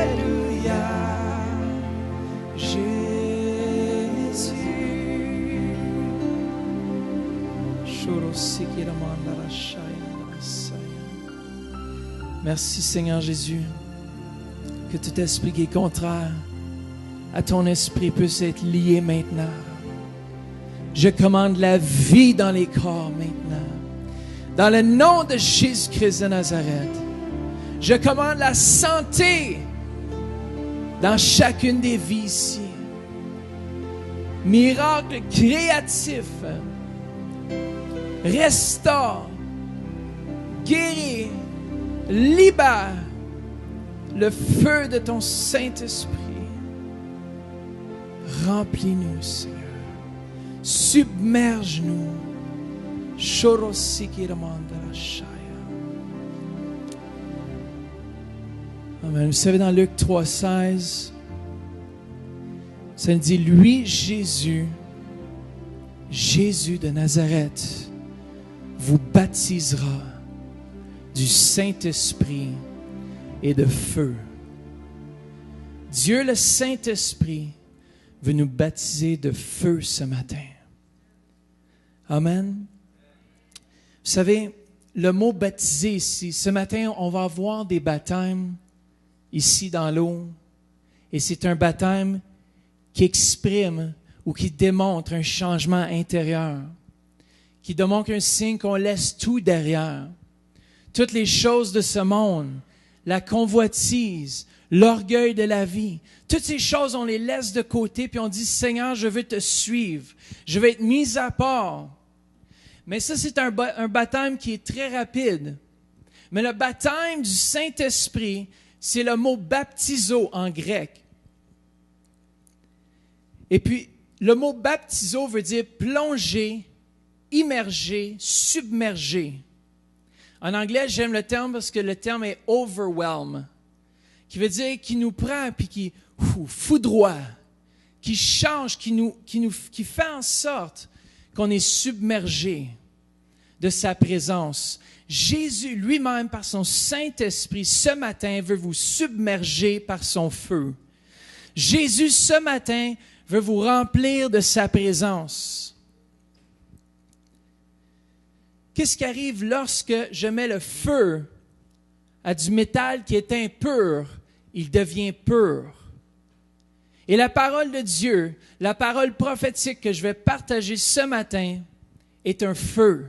Jésus. Merci Seigneur Jésus, que tout esprit qui est contraire à ton esprit puisse être lié maintenant. Je commande la vie dans les corps maintenant. Dans le nom de Jésus-Christ de Nazareth, je commande la santé dans chacune des vies ici. Miracle créatif, restaure, guéris, libère le feu de ton Saint-Esprit. Remplis-nous, Seigneur. Submerge-nous. Amen. Vous savez, dans Luc 3,16, ça nous dit, lui, Jésus de Nazareth, vous baptisera du Saint-Esprit et de feu. Dieu, le Saint-Esprit, veut nous baptiser de feu ce matin. Amen. Vous savez, le mot baptiser ici, ce matin, on va avoir des baptêmes ici dans l'eau. Et c'est un baptême qui exprime ou qui démontre un changement intérieur, qui démontre un signe qu'on laisse tout derrière. Toutes les choses de ce monde, la convoitise, l'orgueil de la vie, toutes ces choses, on les laisse de côté, puis on dit, Seigneur, je veux te suivre, je veux être mis à part. Mais ça, c'est un baptême qui est très rapide. Mais le baptême du Saint-Esprit, c'est le mot baptizo en grec. Et puis, le mot baptizo veut dire plonger immergé, submergé. En anglais, j'aime le terme parce que le terme est overwhelm, qui veut dire qui nous prend puis qui foudroie, qui change, qui fait en sorte qu'on est submergé de sa présence. Jésus lui-même, par son Saint-Esprit, ce matin, veut vous submerger par son feu. Jésus, ce matin, veut vous remplir de sa présence. Qu'est-ce qui arrive lorsque je mets le feu à du métal qui est impur? Il devient pur. Et la parole de Dieu, la parole prophétique que je vais partager ce matin, est un feu.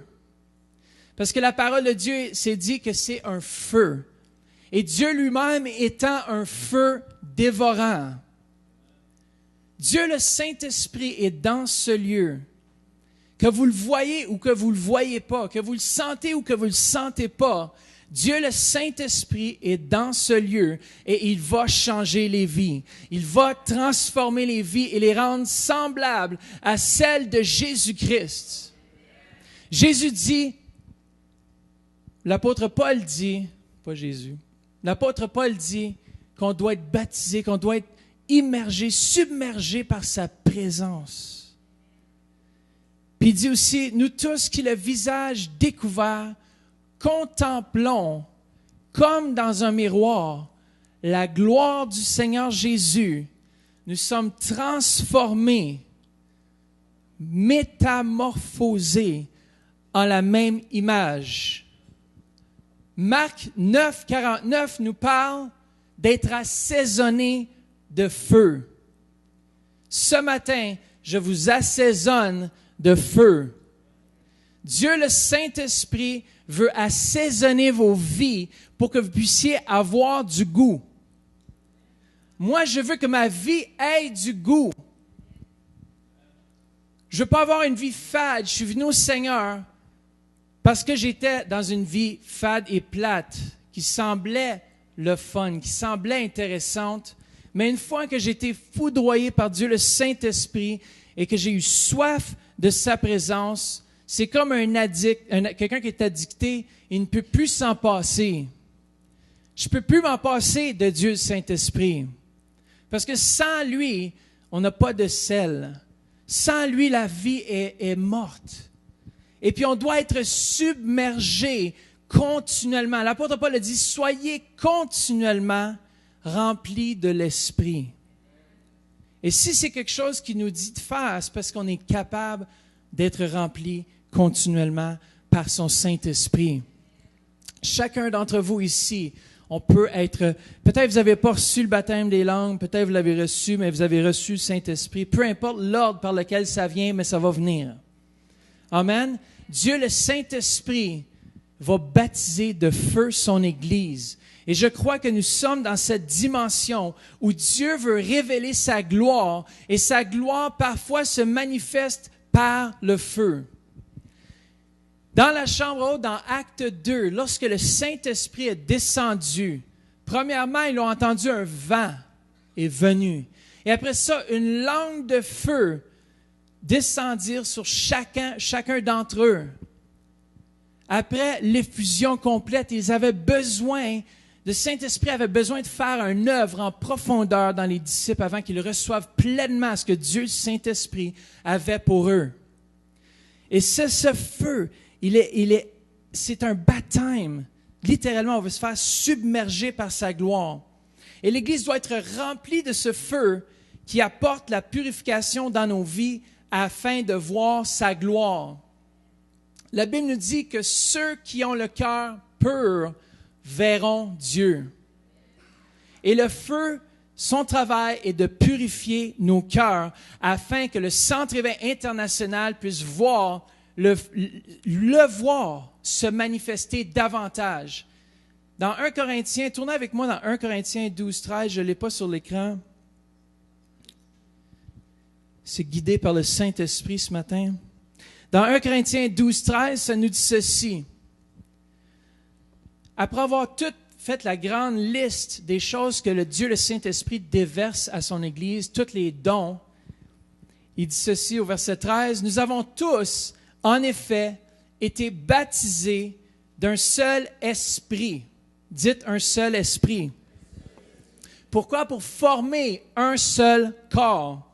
Parce que la parole de Dieu s'est dit que c'est un feu. Et Dieu lui-même étant un feu dévorant. Dieu le Saint-Esprit est dans ce lieu. Que vous le voyez ou que vous ne le voyez pas, que vous le sentez ou que vous ne le sentez pas, Dieu le Saint-Esprit est dans ce lieu et il va changer les vies. Il va transformer les vies et les rendre semblables à celles de Jésus-Christ. Jésus dit, l'apôtre Paul dit, pas Jésus, l'apôtre Paul dit qu'on doit être baptisé, qu'on doit être immergé, submergé par sa présence. Puis il dit aussi, nous tous qui le visage découvert, contemplons comme dans un miroir la gloire du Seigneur Jésus. Nous sommes transformés, métamorphosés en la même image. Marc 9, 49 nous parle d'être assaisonnés de feu. Ce matin, je vous assaisonne de feu. Dieu le Saint-Esprit veut assaisonner vos vies pour que vous puissiez avoir du goût. Moi, je veux que ma vie ait du goût. Je ne veux pas avoir une vie fade. Je suis venu au Seigneur parce que j'étais dans une vie fade et plate, qui semblait le fun, qui semblait intéressante. Mais une fois que j'ai été foudroyé par Dieu le Saint-Esprit et que j'ai eu soif de sa présence, c'est comme un addict, quelqu'un qui est addicté, il ne peut plus s'en passer. Je ne peux plus m'en passer de Dieu le Saint-Esprit. Parce que sans lui, on n'a pas de sel. Sans lui, la vie est morte. Et puis on doit être submergé continuellement. L'apôtre Paul a dit, soyez continuellement remplis de l'Esprit. Et si c'est quelque chose qui nous dit de faire, c'est parce qu'on est capable d'être rempli continuellement par son Saint-Esprit. Chacun d'entre vous ici, on peut être, peut-être vous n'avez pas reçu le baptême des langues, peut-être vous l'avez reçu, mais vous avez reçu le Saint-Esprit. Peu importe l'ordre par lequel ça vient, mais ça va venir. Amen. Dieu, le Saint-Esprit, va baptiser de feu son Église. Et je crois que nous sommes dans cette dimension où Dieu veut révéler sa gloire, et sa gloire parfois se manifeste par le feu. Dans la chambre haute, dans Acte 2, lorsque le Saint-Esprit est descendu, premièrement, ils ont entendu un vent est venu. Et après ça, une langue de feu descendir sur chacun d'entre eux. Après l'effusion complète, ils avaient besoin, le Saint-Esprit avait besoin de faire une œuvre en profondeur dans les disciples avant qu'ils reçoivent pleinement ce que Dieu, le Saint-Esprit, avait pour eux. Et ce feu, c'est un baptême. Littéralement, on veut se faire submerger par sa gloire. Et l'Église doit être remplie de ce feu qui apporte la purification dans nos vies afin de voir sa gloire. La Bible nous dit que ceux qui ont le cœur pur verront Dieu. Et le feu, son travail est de purifier nos cœurs afin que le Centre Éveil International puisse voir le voir se manifester davantage. Dans 1 Corinthiens, tournez avec moi dans 1 Corinthiens 12, 13, je ne l'ai pas sur l'écran. C'est guidé par le Saint-Esprit ce matin. Dans 1 Corinthiens 12, 13, ça nous dit ceci. Après avoir tout fait la grande liste des choses que le Dieu, le Saint-Esprit, déverse à son Église, tous les dons, il dit ceci au verset 13, « Nous avons tous en effet, été baptisés d'un seul esprit. Dites un seul esprit. Pourquoi? Pour former un seul corps.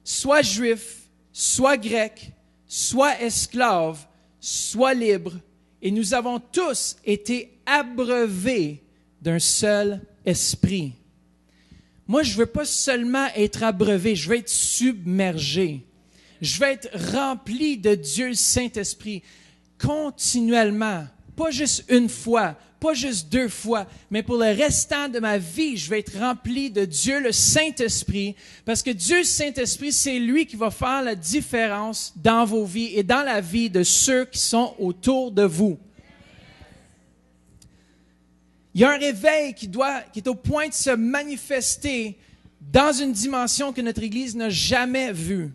Soit juif, soit grec, soit esclave, soit libre. Et nous avons tous été abreuvés d'un seul esprit. Moi, je ne veux pas seulement être abreuvé, je veux être submergé. Je veux être rempli de Dieu le Saint-Esprit continuellement, pas juste une fois, pas juste 2 fois, mais pour le restant de ma vie, je vais être rempli de Dieu le Saint-Esprit, parce que Dieu le Saint-Esprit, c'est lui qui va faire la différence dans vos vies et dans la vie de ceux qui sont autour de vous. Il y a un réveil qui est au point de se manifester dans une dimension que notre Église n'a jamais vue.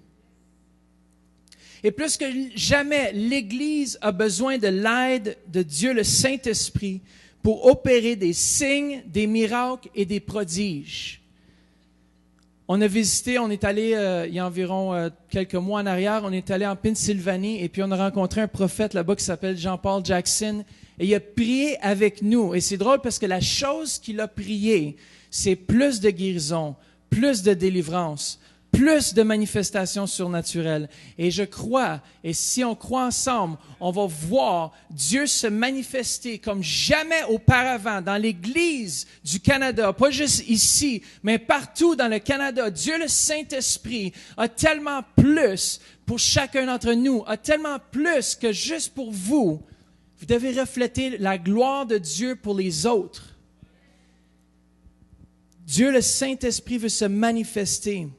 Et plus que jamais, l'Église a besoin de l'aide de Dieu le Saint-Esprit pour opérer des signes, des miracles et des prodiges. On a visité, on est allé il y a environ quelques mois en arrière, on est allé en Pennsylvanie et puis on a rencontré un prophète là-bas qui s'appelle Jean-Paul Jackson. Et il a prié avec nous. Et c'est drôle parce que la chose qu'il a prié, c'est plus de guérison, plus de délivrance, plus de manifestations surnaturelles. Et je crois, et si on croit ensemble, on va voir Dieu se manifester comme jamais auparavant dans l'Église du Canada, pas juste ici, mais partout dans le Canada. Dieu le Saint-Esprit a tellement plus pour chacun d'entre nous, a tellement plus que juste pour vous. Vous devez refléter la gloire de Dieu pour les autres. Dieu, le Saint-Esprit, veut se manifester.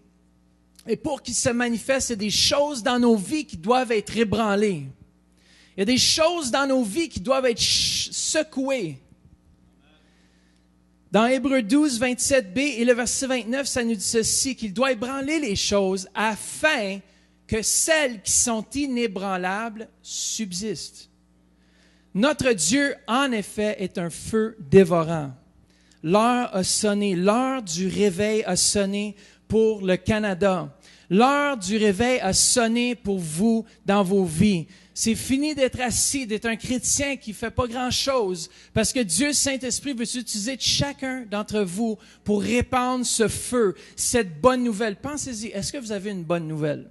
Et pour qu'il se manifeste, il y a des choses dans nos vies qui doivent être ébranlées. Il y a des choses dans nos vies qui doivent être secouées. Dans Hébreux 12, 27b et le verset 29, ça nous dit ceci, qu'il doit ébranler les choses afin que celles qui sont inébranlables subsistent. Notre Dieu, en effet, est un feu dévorant. L'heure a sonné, l'heure du réveil a sonné pour le Canada. L'heure du réveil a sonné pour vous dans vos vies. C'est fini d'être assis, d'être un chrétien qui fait pas grand-chose, parce que Dieu Saint-Esprit veut s'utiliser de chacun d'entre vous pour répandre ce feu, cette bonne nouvelle. Pensez-y, est-ce que vous avez une bonne nouvelle?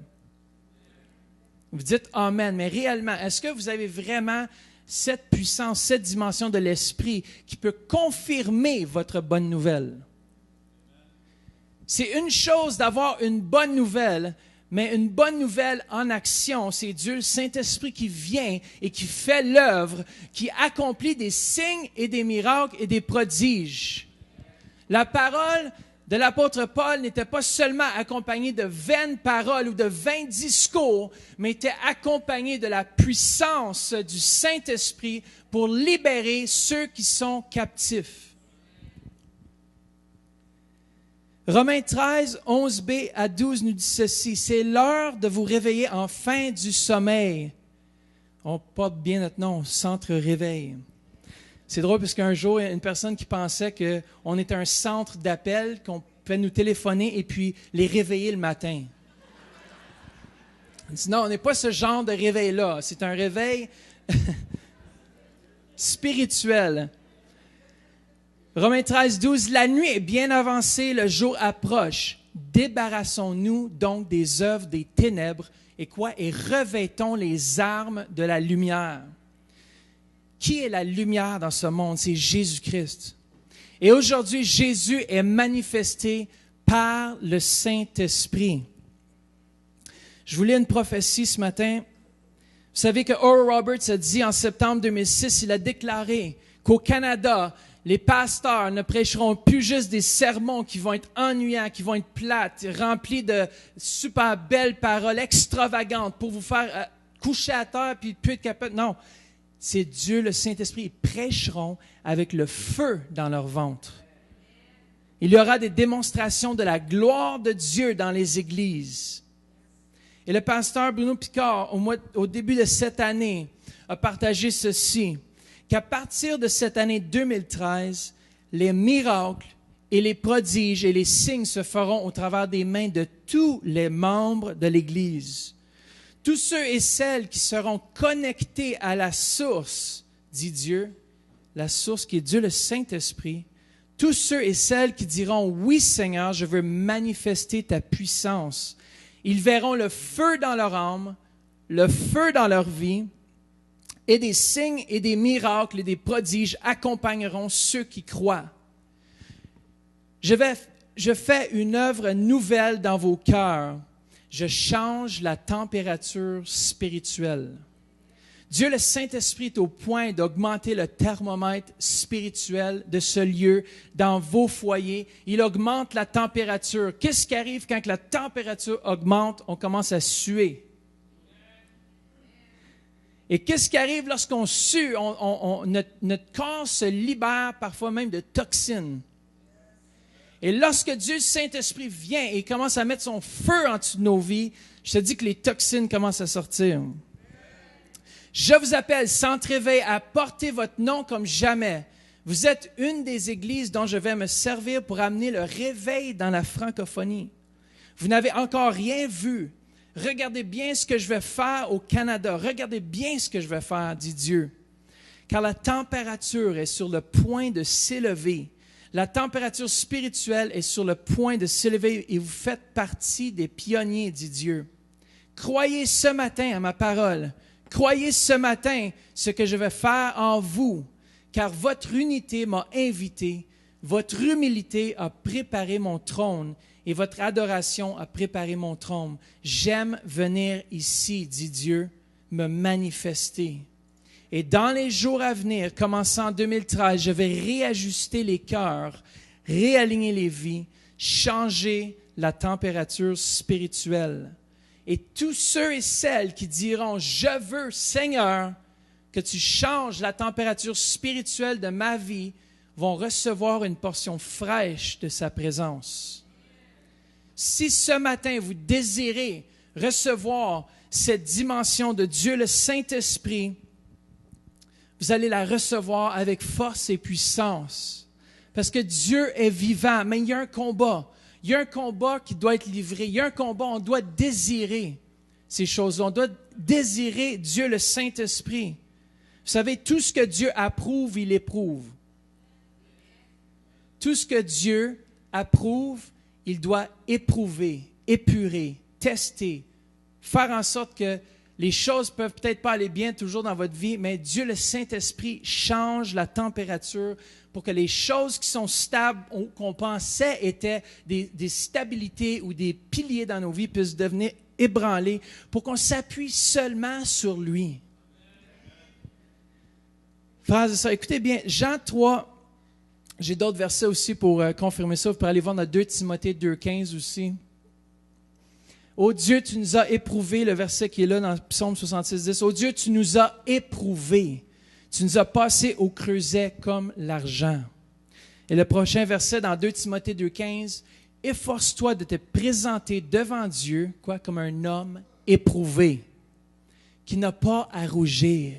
Vous dites Amen, mais réellement, est-ce que vous avez vraiment cette puissance, cette dimension de l'Esprit qui peut confirmer votre bonne nouvelle? C'est une chose d'avoir une bonne nouvelle, mais une bonne nouvelle en action, c'est Dieu, le Saint-Esprit qui vient et qui fait l'œuvre, qui accomplit des signes et des miracles et des prodiges. La parole de l'apôtre Paul n'était pas seulement accompagnée de vaines paroles ou de vains discours, mais était accompagnée de la puissance du Saint-Esprit pour libérer ceux qui sont captifs. Romains 13, 11b à 12 nous dit ceci, « C'est l'heure de vous réveiller enfin du sommeil. » On porte bien notre nom, Centre Réveil. C'est drôle parce qu'un jour, il y a une personne qui pensait qu'on était un centre d'appel, qu'on pouvait nous téléphoner et puis les réveiller le matin. On dit non, on n'est pas ce genre de réveil-là. C'est un réveil spirituel. Romains 13, 12, « La nuit est bien avancée, le jour approche. Débarrassons-nous donc des œuvres des ténèbres et quoi? Et revêtons les armes de la lumière. » Qui est la lumière dans ce monde? C'est Jésus-Christ. Et aujourd'hui, Jésus est manifesté par le Saint-Esprit. Je vous lis une prophétie ce matin. Vous savez que Oral Roberts a dit en septembre 2006, il a déclaré qu'au Canada, les pasteurs ne prêcheront plus juste des sermons qui vont être ennuyants, qui vont être plates, remplis de super belles paroles extravagantes pour vous faire coucher à terre puis plus être capable. Non. C'est Dieu, le Saint-Esprit. Ils prêcheront avec le feu dans leur ventre. Il y aura des démonstrations de la gloire de Dieu dans les églises. Et le pasteur Bruno Picard, au début de cette année, a partagé ceci, qu'à partir de cette année 2013, les miracles et les prodiges et les signes se feront au travers des mains de tous les membres de l'Église. Tous ceux et celles qui seront connectés à la source, dit Dieu, la source qui est Dieu le Saint-Esprit, tous ceux et celles qui diront « Oui Seigneur, je veux manifester ta puissance », ils verront le feu dans leur âme, le feu dans leur vie, et des signes et des miracles et des prodiges accompagneront ceux qui croient. Je fais une œuvre nouvelle dans vos cœurs. Je change la température spirituelle. Dieu le Saint-Esprit est au point d'augmenter le thermomètre spirituel de ce lieu dans vos foyers. Il augmente la température. Qu'est-ce qui arrive quand la température augmente? On commence à suer. Et qu'est-ce qui arrive lorsqu'on sue? Notre corps se libère parfois même de toxines. Et lorsque Dieu le Saint-Esprit vient et commence à mettre son feu en dessous de nos vies, je te dis que les toxines commencent à sortir. Je vous appelle, Centre-Éveil, à porter votre nom comme jamais. Vous êtes une des églises dont je vais me servir pour amener le réveil dans la francophonie. Vous n'avez encore rien vu. Regardez bien ce que je vais faire au Canada. Regardez bien ce que je vais faire, dit Dieu. Car la température est sur le point de s'élever. La température spirituelle est sur le point de s'élever et vous faites partie des pionniers, dit Dieu. Croyez ce matin à ma parole. Croyez ce matin ce que je vais faire en vous, car votre unité m'a invité, votre humilité a préparé mon trône et votre adoration a préparé mon trône. J'aime venir ici, dit Dieu, me manifester. Et dans les jours à venir, commençant en 2013, je vais réajuster les cœurs, réaligner les vies, changer la température spirituelle. Et tous ceux et celles qui diront « Je veux, Seigneur, que tu changes la température spirituelle de ma vie », vont recevoir une portion fraîche de sa présence. Si ce matin vous désirez recevoir cette dimension de Dieu le Saint-Esprit, vous allez la recevoir avec force et puissance. Parce que Dieu est vivant, mais il y a un combat. Il y a un combat qui doit être livré. Il y a un combat, on doit désirer ces choses-là. On doit désirer Dieu le Saint-Esprit. Vous savez, tout ce que Dieu approuve, il éprouve. Tout ce que Dieu approuve, il doit éprouver, épurer, tester, faire en sorte que les choses peuvent peut-être pas aller bien toujours dans votre vie, mais Dieu, le Saint-Esprit, change la température pour que les choses qui sont stables, qu'on pensait étaient des stabilités ou des piliers dans nos vies, puissent devenir ébranlées pour qu'on s'appuie seulement sur lui. Frères et sœurs, écoutez bien, Jean 3, j'ai d'autres versets aussi pour confirmer ça. Vous pouvez aller voir dans 2 Timothée 2,15 aussi. Ô Dieu, tu nous as éprouvés, le verset qui est là dans Psaume 66, 10. Ô Dieu, tu nous as éprouvés. Tu nous as passés au creuset comme l'argent. Et le prochain verset dans 2 Timothée 2,15. Efforce-toi de te présenter devant Dieu, comme un homme éprouvé, qui n'a pas à rougir.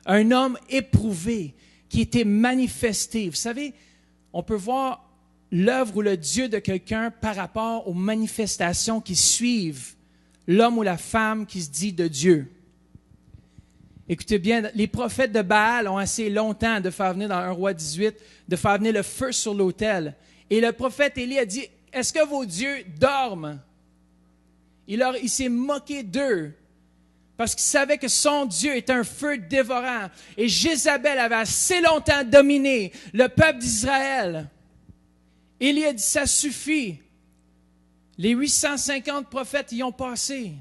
Un homme éprouvé, qui était manifesté. Vous savez, on peut voir l'œuvre ou le Dieu de quelqu'un par rapport aux manifestations qui suivent l'homme ou la femme qui se dit de Dieu. Écoutez bien, les prophètes de Baal ont assez longtemps de faire venir dans 1 Roi 18, de faire venir le feu sur l'autel. Et le prophète Élie a dit, « Est-ce que vos dieux dorment? » Il s'est moqué d'eux parce qu'il savait que son Dieu est un feu dévorant. Et Jézabel avait assez longtemps dominé le peuple d'Israël. Élie a dit, ça suffit. Les 850 prophètes y ont passé.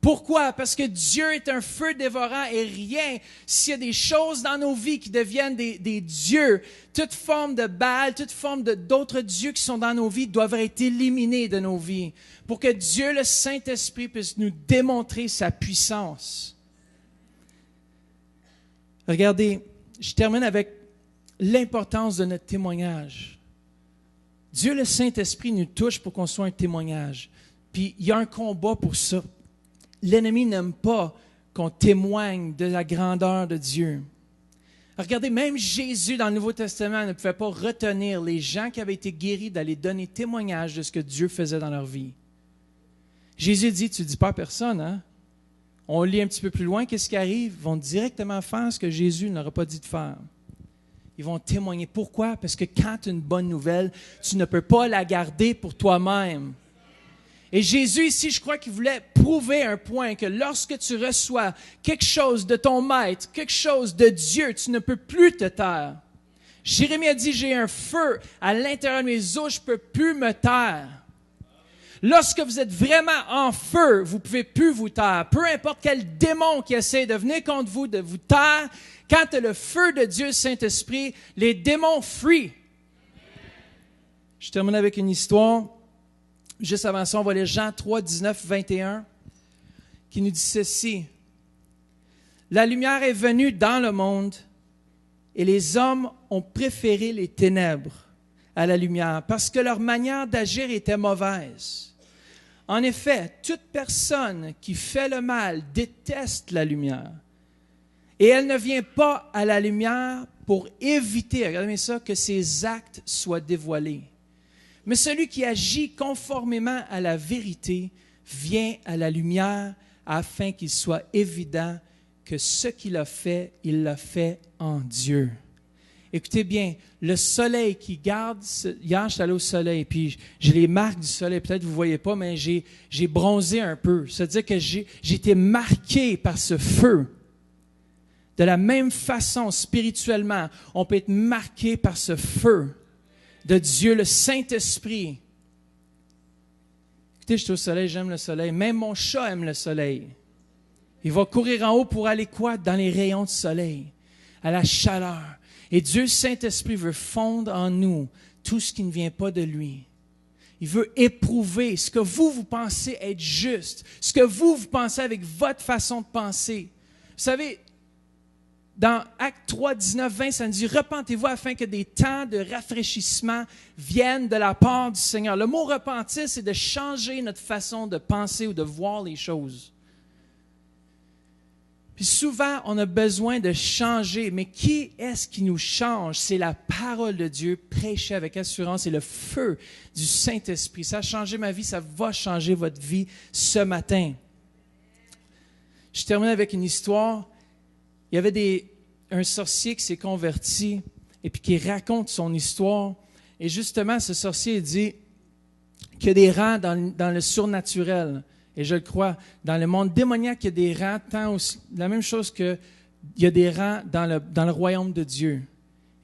Pourquoi? Parce que Dieu est un feu dévorant et rien, s'il y a des choses dans nos vies qui deviennent des dieux, toute forme de Baal, toute forme d'autres dieux qui sont dans nos vies doivent être éliminés de nos vies pour que Dieu, le Saint-Esprit, puisse nous démontrer sa puissance. Regardez, je termine avec l'importance de notre témoignage. Dieu, le Saint-Esprit, nous touche pour qu'on soit un témoignage. Puis, il y a un combat pour ça. L'ennemi n'aime pas qu'on témoigne de la grandeur de Dieu. Regardez, même Jésus, dans le Nouveau Testament, ne pouvait pas retenir les gens qui avaient été guéris d'aller donner témoignage de ce que Dieu faisait dans leur vie. Jésus dit, tu ne dis pas à personne, hein? On lit un petit peu plus loin, qu'est-ce qui arrive? Ils vont directement faire ce que Jésus n'aura pas dit de faire. Ils vont témoigner. Pourquoi? Parce que quand tu as une bonne nouvelle, tu ne peux pas la garder pour toi-même. Et Jésus ici, je crois qu'il voulait prouver un point, que lorsque tu reçois quelque chose de ton maître, quelque chose de Dieu, tu ne peux plus te taire. Jérémie a dit, j'ai un feu à l'intérieur de mes os, je ne peux plus me taire. Lorsque vous êtes vraiment en feu, vous ne pouvez plus vous taire. Peu importe quel démon qui essaie de venir contre vous, de vous taire, quand tu as le feu de Dieu, Saint-Esprit, les démons fuient. Je termine avec une histoire. Juste avant ça, on va lire Jean 3, 19, 21, qui nous dit ceci. La lumière est venue dans le monde et les hommes ont préféré les ténèbres à la lumière parce que leur manière d'agir était mauvaise. En effet, toute personne qui fait le mal déteste la lumière et elle ne vient pas à la lumière pour éviter, regardez ça, que ses actes soient dévoilés. Mais celui qui agit conformément à la vérité vient à la lumière afin qu'il soit évident que ce qu'il a fait, il l'a fait en Dieu. Écoutez bien, le soleil qui garde... Hier, je suis allé au soleil, puis j'ai les marques du soleil. Peut-être que vous ne voyez pas, mais j'ai bronzé un peu. C'est-à-dire que j'ai été marqué par ce feu. De la même façon, spirituellement, on peut être marqué par ce feu de Dieu, le Saint-Esprit. Écoutez, je suis au soleil, j'aime le soleil. Même mon chat aime le soleil. Il va courir en haut pour aller quoi? Dans les rayons du soleil, à la chaleur. Et Dieu, Saint-Esprit, veut fondre en nous tout ce qui ne vient pas de lui. Il veut éprouver ce que vous pensez être juste, ce que vous pensez avec votre façon de penser. Vous savez, dans Actes 3, 19, 20, ça nous dit « Repentez-vous afin que des temps de rafraîchissement viennent de la part du Seigneur. » Le mot « repentir », c'est de changer notre façon de penser ou de voir les choses. Puis souvent, on a besoin de changer, mais qui est-ce qui nous change? C'est la parole de Dieu prêchée avec assurance et le feu du Saint-Esprit. Ça a changé ma vie, ça va changer votre vie ce matin. Je termine avec une histoire. Il y avait un sorcier qui s'est converti et puis qui raconte son histoire. Et justement, ce sorcier dit qu'il y a des rangs dans le surnaturel. Et je le crois, dans le monde démoniaque, il y a des rangs, tant aussi, la même chose qu'il y a des rangs dans le royaume de Dieu.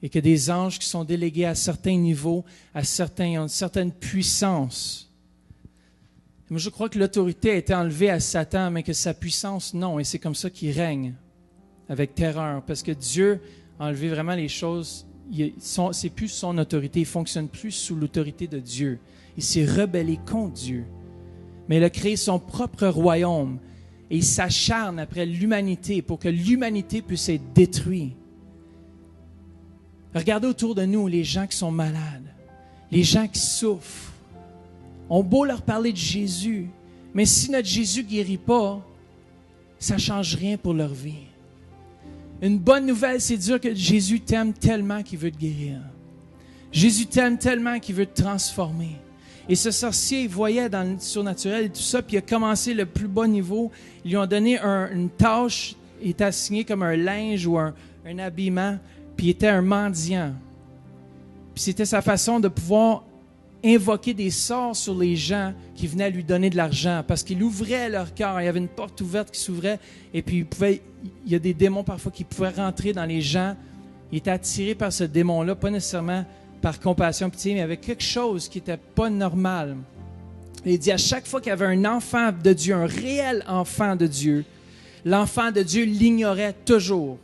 Et qu'il y a des anges qui sont délégués à certains niveaux, ils ont une certaine puissance. Moi, je crois que l'autorité a été enlevée à Satan, mais que sa puissance, non. Et c'est comme ça qu'il règne, avec terreur. Parce que Dieu a enlevé vraiment les choses. C'est plus son autorité. Il ne fonctionne plus sous l'autorité de Dieu. Il s'est rebellé contre Dieu. Mais il a créé son propre royaume et il s'acharne après l'humanité pour que l'humanité puisse être détruite. Regardez autour de nous les gens qui sont malades, les gens qui souffrent. On a beau leur parler de Jésus, mais si notre Jésus ne guérit pas, ça ne change rien pour leur vie. Une bonne nouvelle, c'est de dire que Jésus t'aime tellement qu'il veut te guérir. Jésus t'aime tellement qu'il veut te transformer. Et ce sorcier, il voyait dans le surnaturel et tout ça, puis il a commencé le plus bas niveau. Ils lui ont donné une tâche, il était assigné comme un linge ou un habillement, puis il était un mendiant. Puis c'était sa façon de pouvoir invoquer des sorts sur les gens qui venaient lui donner de l'argent, parce qu'il ouvrait leur cœur. Il y avait une porte ouverte qui s'ouvrait, et puis il y a des démons parfois qui pouvaient rentrer dans les gens. Il était attiré par ce démon-là, pas nécessairement par compassion, pitié, mais avec quelque chose qui n'était pas normal. Et il dit à chaque fois qu'il y avait un enfant de Dieu, un réel enfant de Dieu, l'enfant de Dieu l'ignorait toujours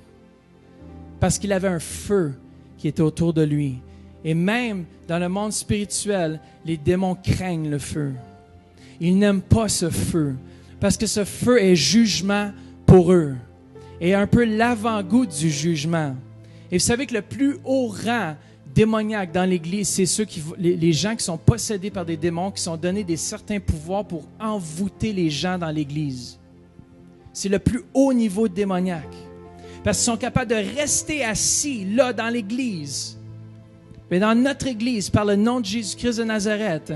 parce qu'il avait un feu qui était autour de lui. Et même dans le monde spirituel, les démons craignent le feu. Ils n'aiment pas ce feu parce que ce feu est jugement pour eux et un peu l'avant-goût du jugement. Et vous savez que le plus haut rang démoniaque dans l'Église, c'est les gens qui sont possédés par des démons, qui sont donnés des certains pouvoirs pour envoûter les gens dans l'Église. C'est le plus haut niveau démoniaque. Parce qu'ils sont capables de rester assis là dans l'Église. Mais dans notre Église, par le nom de Jésus-Christ de Nazareth,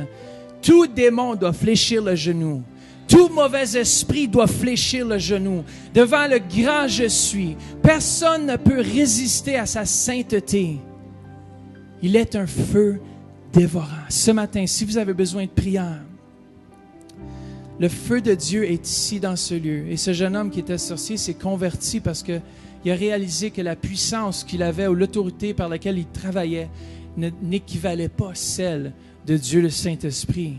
tout démon doit fléchir le genou. Tout Tout mauvais esprit doit fléchir le genou devant le grand je suis. Personne ne peut résister à sa sainteté. Il est un feu dévorant. Ce matin, si vous avez besoin de prière, le feu de Dieu est ici dans ce lieu. Et ce jeune homme qui était sorcier s'est converti parce qu'il a réalisé que la puissance qu'il avait ou l'autorité par laquelle il travaillait n'équivalait pas à celle de Dieu le Saint-Esprit.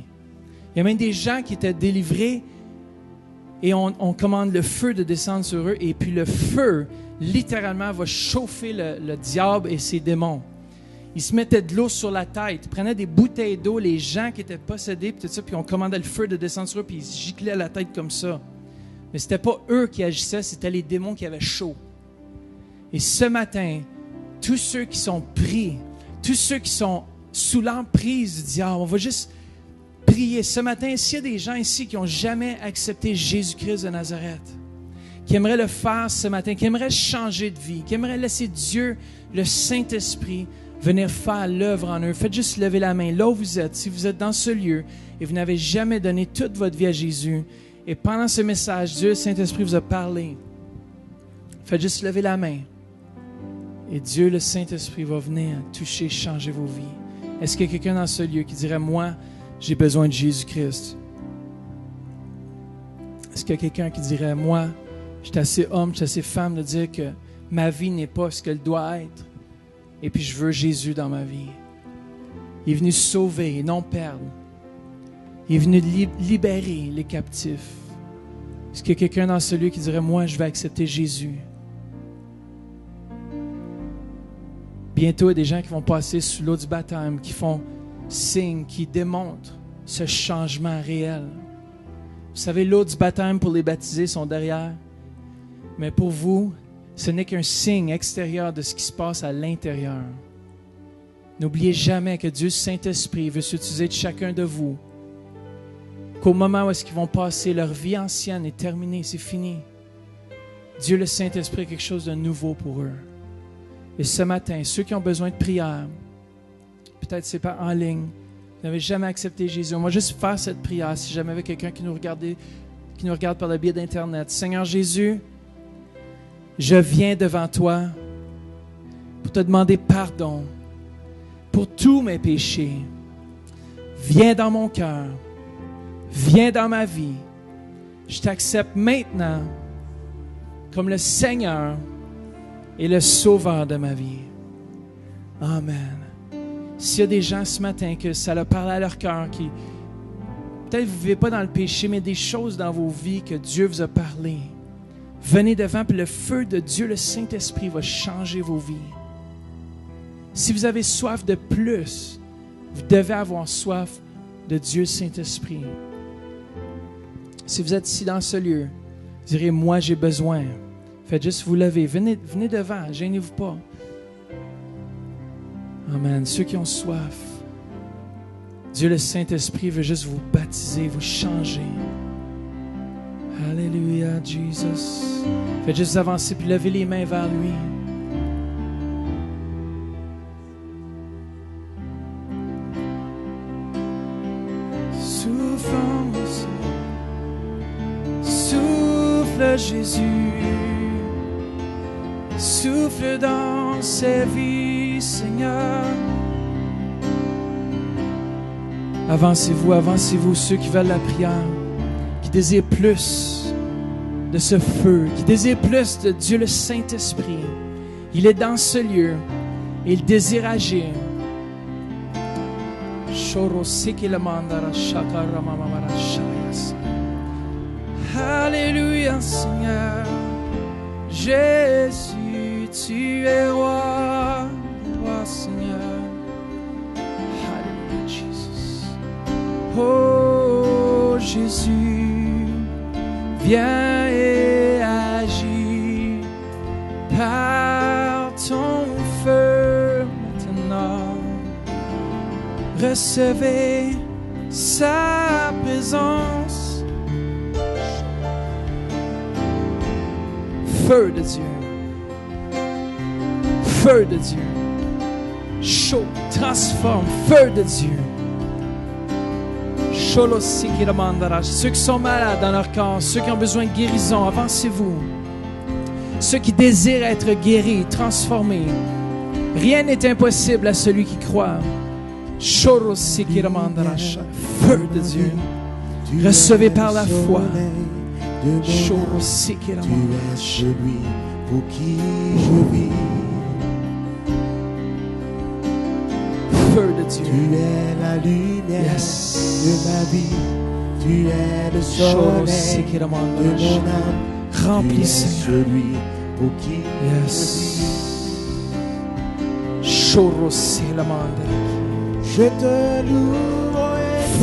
Il y a même des gens qui étaient délivrés et on commande le feu de descendre sur eux et puis le feu, littéralement, va chauffer le diable et ses démons. Ils se mettaient de l'eau sur la tête, ils prenaient des bouteilles d'eau, les gens qui étaient possédés, puis tout ça, puis on commandait le feu de descendre sur eux, puis ils se giclaient la tête comme ça. Mais c'était pas eux qui agissaient, c'était les démons qui avaient chaud. Et ce matin, tous ceux qui sont pris, tous ceux qui sont sous l'emprise du diable, on va juste prier. Ce matin, s'il y a des gens ici qui n'ont jamais accepté Jésus-Christ de Nazareth, qui aimeraient le faire ce matin, qui aimeraient changer de vie, qui aimeraient laisser Dieu, le Saint-Esprit, venir faire l'œuvre en eux. Faites juste lever la main là où vous êtes. Si vous êtes dans ce lieu et vous n'avez jamais donné toute votre vie à Jésus, et pendant ce message, Dieu, le Saint-Esprit, vous a parlé, faites juste lever la main. Et Dieu, le Saint-Esprit, va venir toucher, changer vos vies. Est-ce qu'il y a quelqu'un dans ce lieu qui dirait, moi, j'ai besoin de Jésus-Christ? Est-ce qu'il y a quelqu'un qui dirait, moi, je suis assez homme, je suis assez femme de dire que ma vie n'est pas ce qu'elle doit être? Et puis je veux Jésus dans ma vie. Il est venu sauver et non perdre. Il est venu libérer les captifs. Est-ce qu'il y a quelqu'un dans ce lieu qui dirait, moi, je vais accepter Jésus? Bientôt, il y a des gens qui vont passer sous l'eau du baptême, qui font signe, qui démontrent ce changement réel. Vous savez, l'eau du baptême pour les baptisés sont derrière. Mais pour vous, ce n'est qu'un signe extérieur de ce qui se passe à l'intérieur. N'oubliez jamais que Dieu Saint-Esprit veut s'utiliser de chacun de vous. Qu'au moment où est-ce qu'ils vont passer, leur vie ancienne est terminée, c'est fini. Dieu le Saint-Esprit a quelque chose de nouveau pour eux. Et ce matin, ceux qui ont besoin de prière, peut-être c'est pas en ligne, vous n'avez jamais accepté Jésus. On va juste faire cette prière si jamais il y avait quelqu'un qui nous regarde par le biais d'Internet. Seigneur Jésus, je viens devant toi pour te demander pardon pour tous mes péchés. Viens dans mon cœur. Viens dans ma vie. Je t'accepte maintenant comme le Seigneur et le Sauveur de ma vie. Amen. S'il y a des gens ce matin que ça leur parle à leur cœur, qui peut-être vous ne vivez pas dans le péché, mais des choses dans vos vies que Dieu vous a parlé, venez devant, puis le feu de Dieu, le Saint-Esprit, va changer vos vies. Si vous avez soif de plus, vous devez avoir soif de Dieu, Saint-Esprit. Si vous êtes ici dans ce lieu, vous direz, moi j'ai besoin. Faites juste vous lever. Venez devant, gênez-vous pas. Amen. Ceux qui ont soif, Dieu, le Saint-Esprit, veut juste vous baptiser, vous changer. Alléluia, Jesus. Faites juste avancer puis levez les mains vers lui. Souffle, Jésus. Souffle dans ces vies, Seigneur. Avancez-vous, ceux qui veulent la prière, qui désirent plus de ce feu, qui désirent plus de Dieu le Saint-Esprit. Il est dans ce lieu et il désire agir. Alléluia, Seigneur. Jésus, tu es roi, Seigneur. Alléluia, Jesus. Oh, Jésus, viens et agis par ton feu maintenant. Recevez sa présence. Feu de Dieu. Feu de Dieu. Chaud, transforme. Feu de Dieu. Ceux qui sont malades dans leur corps, ceux qui ont besoin de guérison, avancez-vous. Ceux qui désirent être guéris, transformés. Rien n'est impossible à celui qui croit. Feu de Dieu. Recevez par la foi. Tu es celui pour qui je vis. Feu de Dieu. Tu es la lumière Yes. de ma vie. Tu es le soleil de mon âme. Remplis, Tu es Seigneur. celui pour qui Yes. je te loue, ô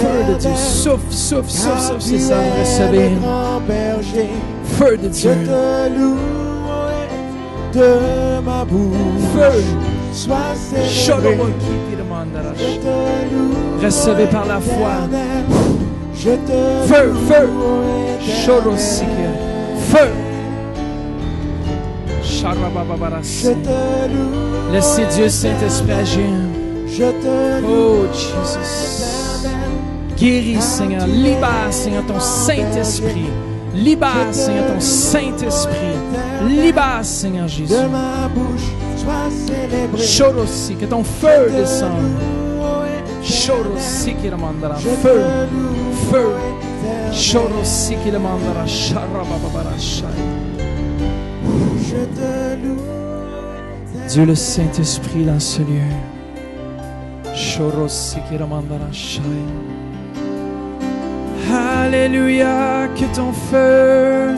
Feu de Dieu. Éternel, Souffle, souffle, souffle, car souffle. tu C'est ça, es recevez. le grand berger. Feu de Je Dieu. te loue, ô de ma bouche. Feu. Sois célébré. Je te loue, Recevez par la foi. Éternel. Je te Feu, loue, feu. ô Éternel. Feu. Je te loue, Laissez Dieu Saint-Esprit agir. je te loue, Oh, Jesus. Guéris, Seigneur. Libère, Seigneur, ton Saint-Esprit. Libère, Seigneur, ton Saint-Esprit. Libère, Seigneur Jésus. de ma bouche, sois célébré. Chorossi, que ton feu Je te descende. loue, ô Éternel. Chorossi qui le mandera. Je Feu. te loue, Feu. ô Éternel. Chorossi qui le mandera. Sharababarashai. Je te loue, Dieu le Saint-Esprit dans ce lieu. Chorossi qui le mandera. Shai. Alléluia, que ton feu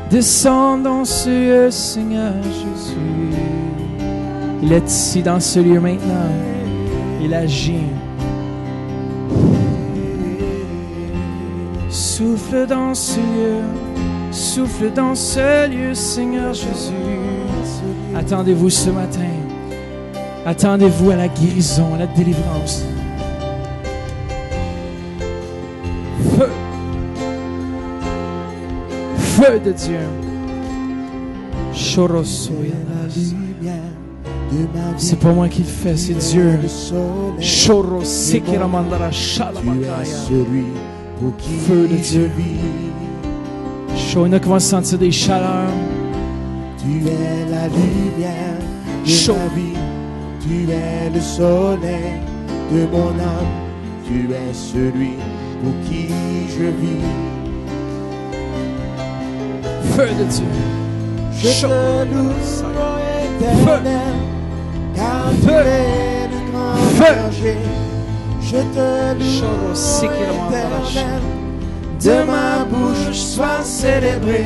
descende dans ce lieu, Seigneur Jésus. Il est ici dans ce lieu maintenant. Il agit. Souffle dans ce lieu. Souffle dans ce lieu, Seigneur Jésus. Attendez-vous ce matin. Attendez-vous à la guérison, à la délivrance. Feu. Feu de Dieu. Chorosoyanas. C'est pas moi qui le fais, c'est Dieu. Chorosikiramandarashalamakaya. celui pour qui Feu de je Dieu. vis. Chaud, il y en a qui vont sentir des chaleurs. Tu es la lumière de Chaud. ma vie. Tu es le soleil de mon âme. Tu es celui pour qui je vis. Feu de Dieu. Je Chaud. te loue, ô Éternel, car tu Feu. es le grand Feu. berger. Je te loue, ô Éternel, de ma bouche sois célébré.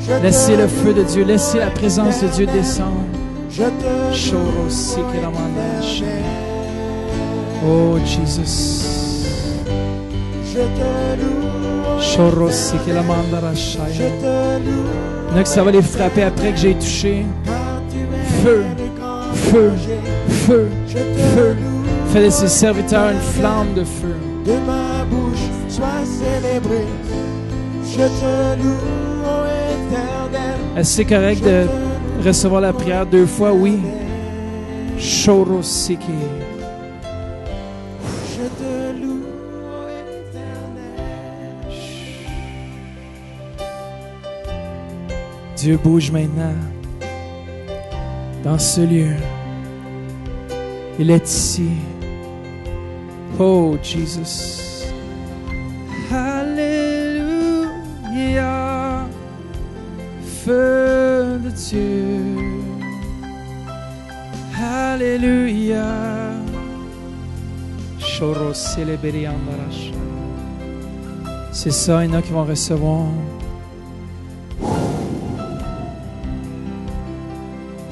Je te Laissez le loue, feu de Dieu, laissez la présence de Dieu descendre. je te Chorosikiramandarashai. loue, Oh Jesus. je te loue, je Chorosikiramandarashai. te loue, Il y en a que ça va les frapper après que j'ai touché. car tu es Feu. le grand Feu. berger. Feu. Je te Feu. loue, Fais de ses serviteurs une flamme de feu. de ma bouche sois célébré. Je te loue, ô Éternel. Est-ce que c'est correct de recevoir la prière 2 fois? Oui. Chorosiki. Je te loue, ô Éternel. Dieu bouge maintenant dans ce lieu. Il est ici. Oh, Jesus. Alléluia. Feu de Dieu. Alléluia. Choro célébrer andarash. C'est ça, il y en a qui vont recevoir.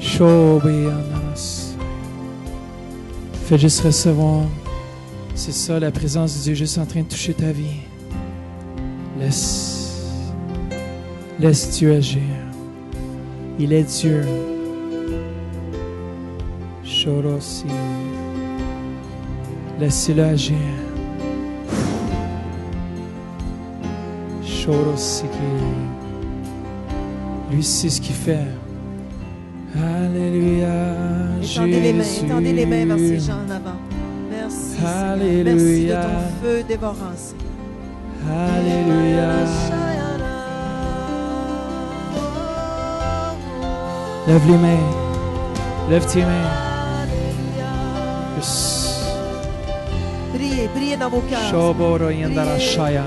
Chobe andaras. Fais juste recevoir. C'est ça, la présence de Dieu juste en train de toucher ta vie. Laisse Dieu agir. Il est Dieu. Chorosi. Laissez-le agir. Chorosi. Lui sait ce qu'il fait. Alléluia. Étendez les mains, Jésus. étendez les mains vers ces gens en avant. Merci. Seigneur. Merci de Alléluia. ton feu dévorant, Seigneur. Alléluia. Lève les mains. Lève tes mains. Yes. Priez, priez dans vos cœurs. Shoboro yandara shaya.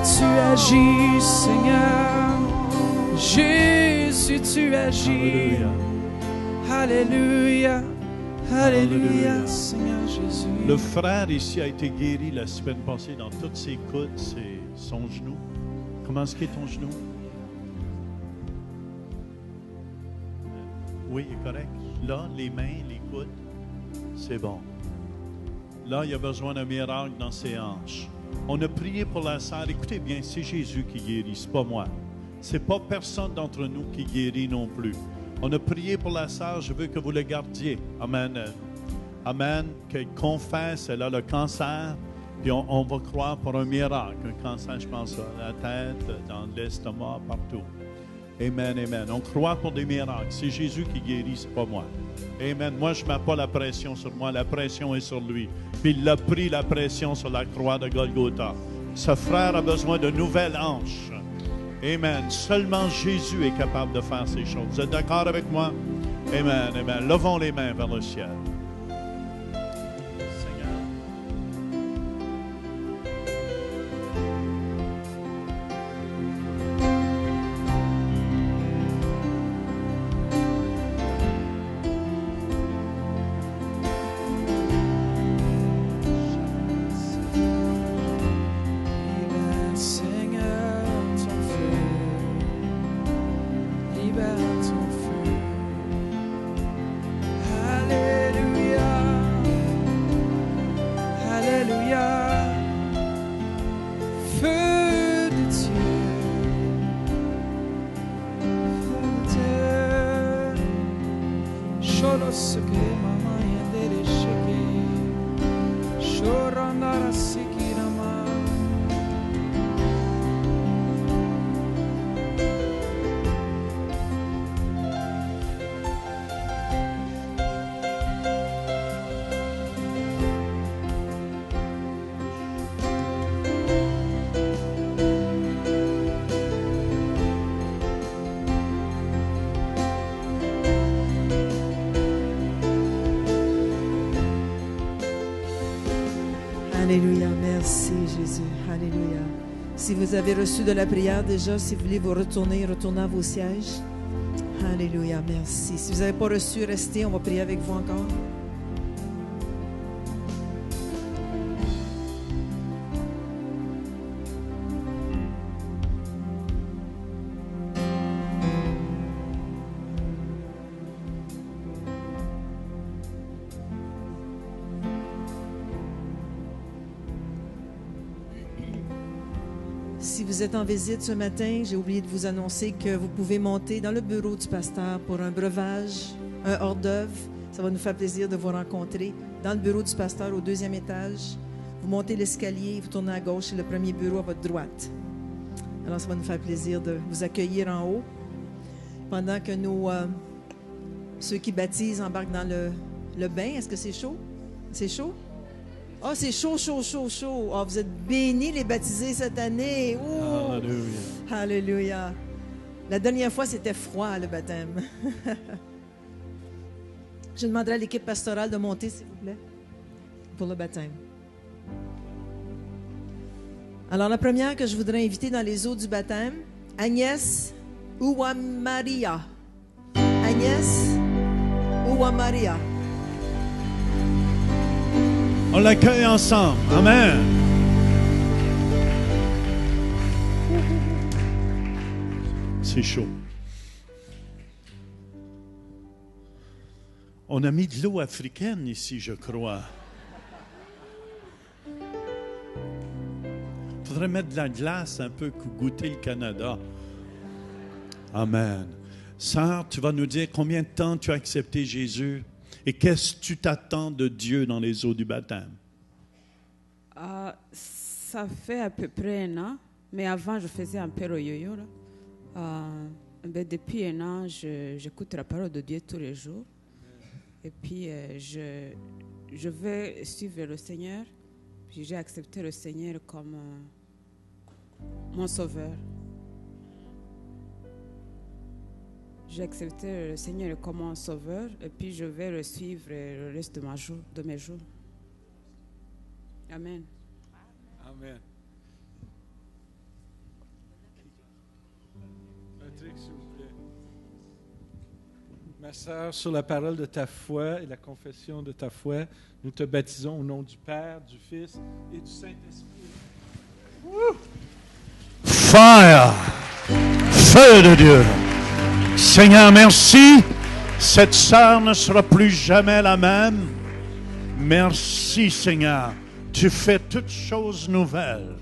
Tu agis, Seigneur. Jésus, tu agis. Alléluia. Alléluia, Seigneur Jésus. Le frère ici a été guéri la semaine passée dans toutes ses coudes, son genou. Comment est-ce qu'est ton genou? Oui, il est correct. Là, les mains, les coudes, c'est bon. Là, il y a besoin d'un miracle dans ses hanches. On a prié pour la sœur. Écoutez bien, c'est Jésus qui guérit, c'est pas moi. C'est pas personne d'entre nous qui guérit non plus. On a prié pour la sœur, je veux que vous le gardiez. Amen. Amen. Qu'elle confesse, elle a le cancer, puis on va croire pour un miracle. Un cancer, je pense, à la tête, dans l'estomac, partout. Amen, amen. On croit pour des miracles. C'est Jésus qui guérit, c'est pas moi. Amen. Moi, je ne mets pas la pression sur moi, la pression est sur lui. Puis il a pris la pression sur la croix de Golgotha. Ce frère a besoin de nouvelles hanches. Amen. Seulement Jésus est capable de faire ces choses. Vous êtes d'accord avec moi? Amen, amen. Levons les mains vers le ciel. Seigneur. Libère, Seigneur, ton feu. Libère ton feu. Alléluia. Alléluia. Feu de Dieu. Feu de Dieu. Sholo seke mama yandere sheke. Shorandara sikirama. Alléluia. Merci, Jésus. Alléluia. Si vous avez reçu de la prière déjà, si vous voulez vous retourner à vos sièges. Alléluia. Merci. Si vous n'avez pas reçu, restez. On va prier avec vous encore. Si vous êtes en visite ce matin, j'ai oublié de vous annoncer que vous pouvez monter dans le bureau du pasteur pour un breuvage, un hors-d'œuvre. Ça va nous faire plaisir de vous rencontrer dans le bureau du pasteur au 2e étage. Vous montez l'escalier, vous tournez à gauche, c'est le premier bureau à votre droite. Alors, ça va nous faire plaisir de vous accueillir en haut. Pendant que ceux qui baptisent embarquent dans le bain, est-ce que c'est chaud? C'est chaud? Ah, c'est chaud, chaud, chaud, chaud. Ah, vous êtes bénis les baptisés cette année. Ouh. Alléluia. Alléluia. La dernière fois, c'était froid, le baptême. Je demanderai à l'équipe pastorale de monter, s'il vous plaît, pour le baptême. Alors, la première que je voudrais inviter dans les eaux du baptême, Agnès Ouamaria. Agnès Ouamaria. On l'accueille ensemble. Amen. C'est chaud. On a mis de l'eau africaine ici, je crois. Il faudrait mettre de la glace un peu pour goûter le Canada. Amen. Sœur, tu vas nous dire combien de temps tu as accepté Jésus et qu'est-ce que tu t'attends de Dieu dans les eaux du baptême? Ça fait à peu près un an, mais avant je faisais un peu le yo-yo. Depuis un an, j'écoute la parole de Dieu tous les jours. Et puis je vais suivre le Seigneur. Puis j'ai accepté le Seigneur comme mon sauveur. J'ai accepté le Seigneur comme mon sauveur et puis je vais le suivre le reste de mes jours. Amen. Amen. Patrick, s'il vous plaît. Ma sœur, sur la parole de ta foi et la confession de ta foi, nous te baptisons au nom du Père, du Fils et du Saint-Esprit. Fire! Feu de Dieu! Seigneur, merci. Cette sœur ne sera plus jamais la même. Merci, Seigneur. Tu fais toutes choses nouvelles.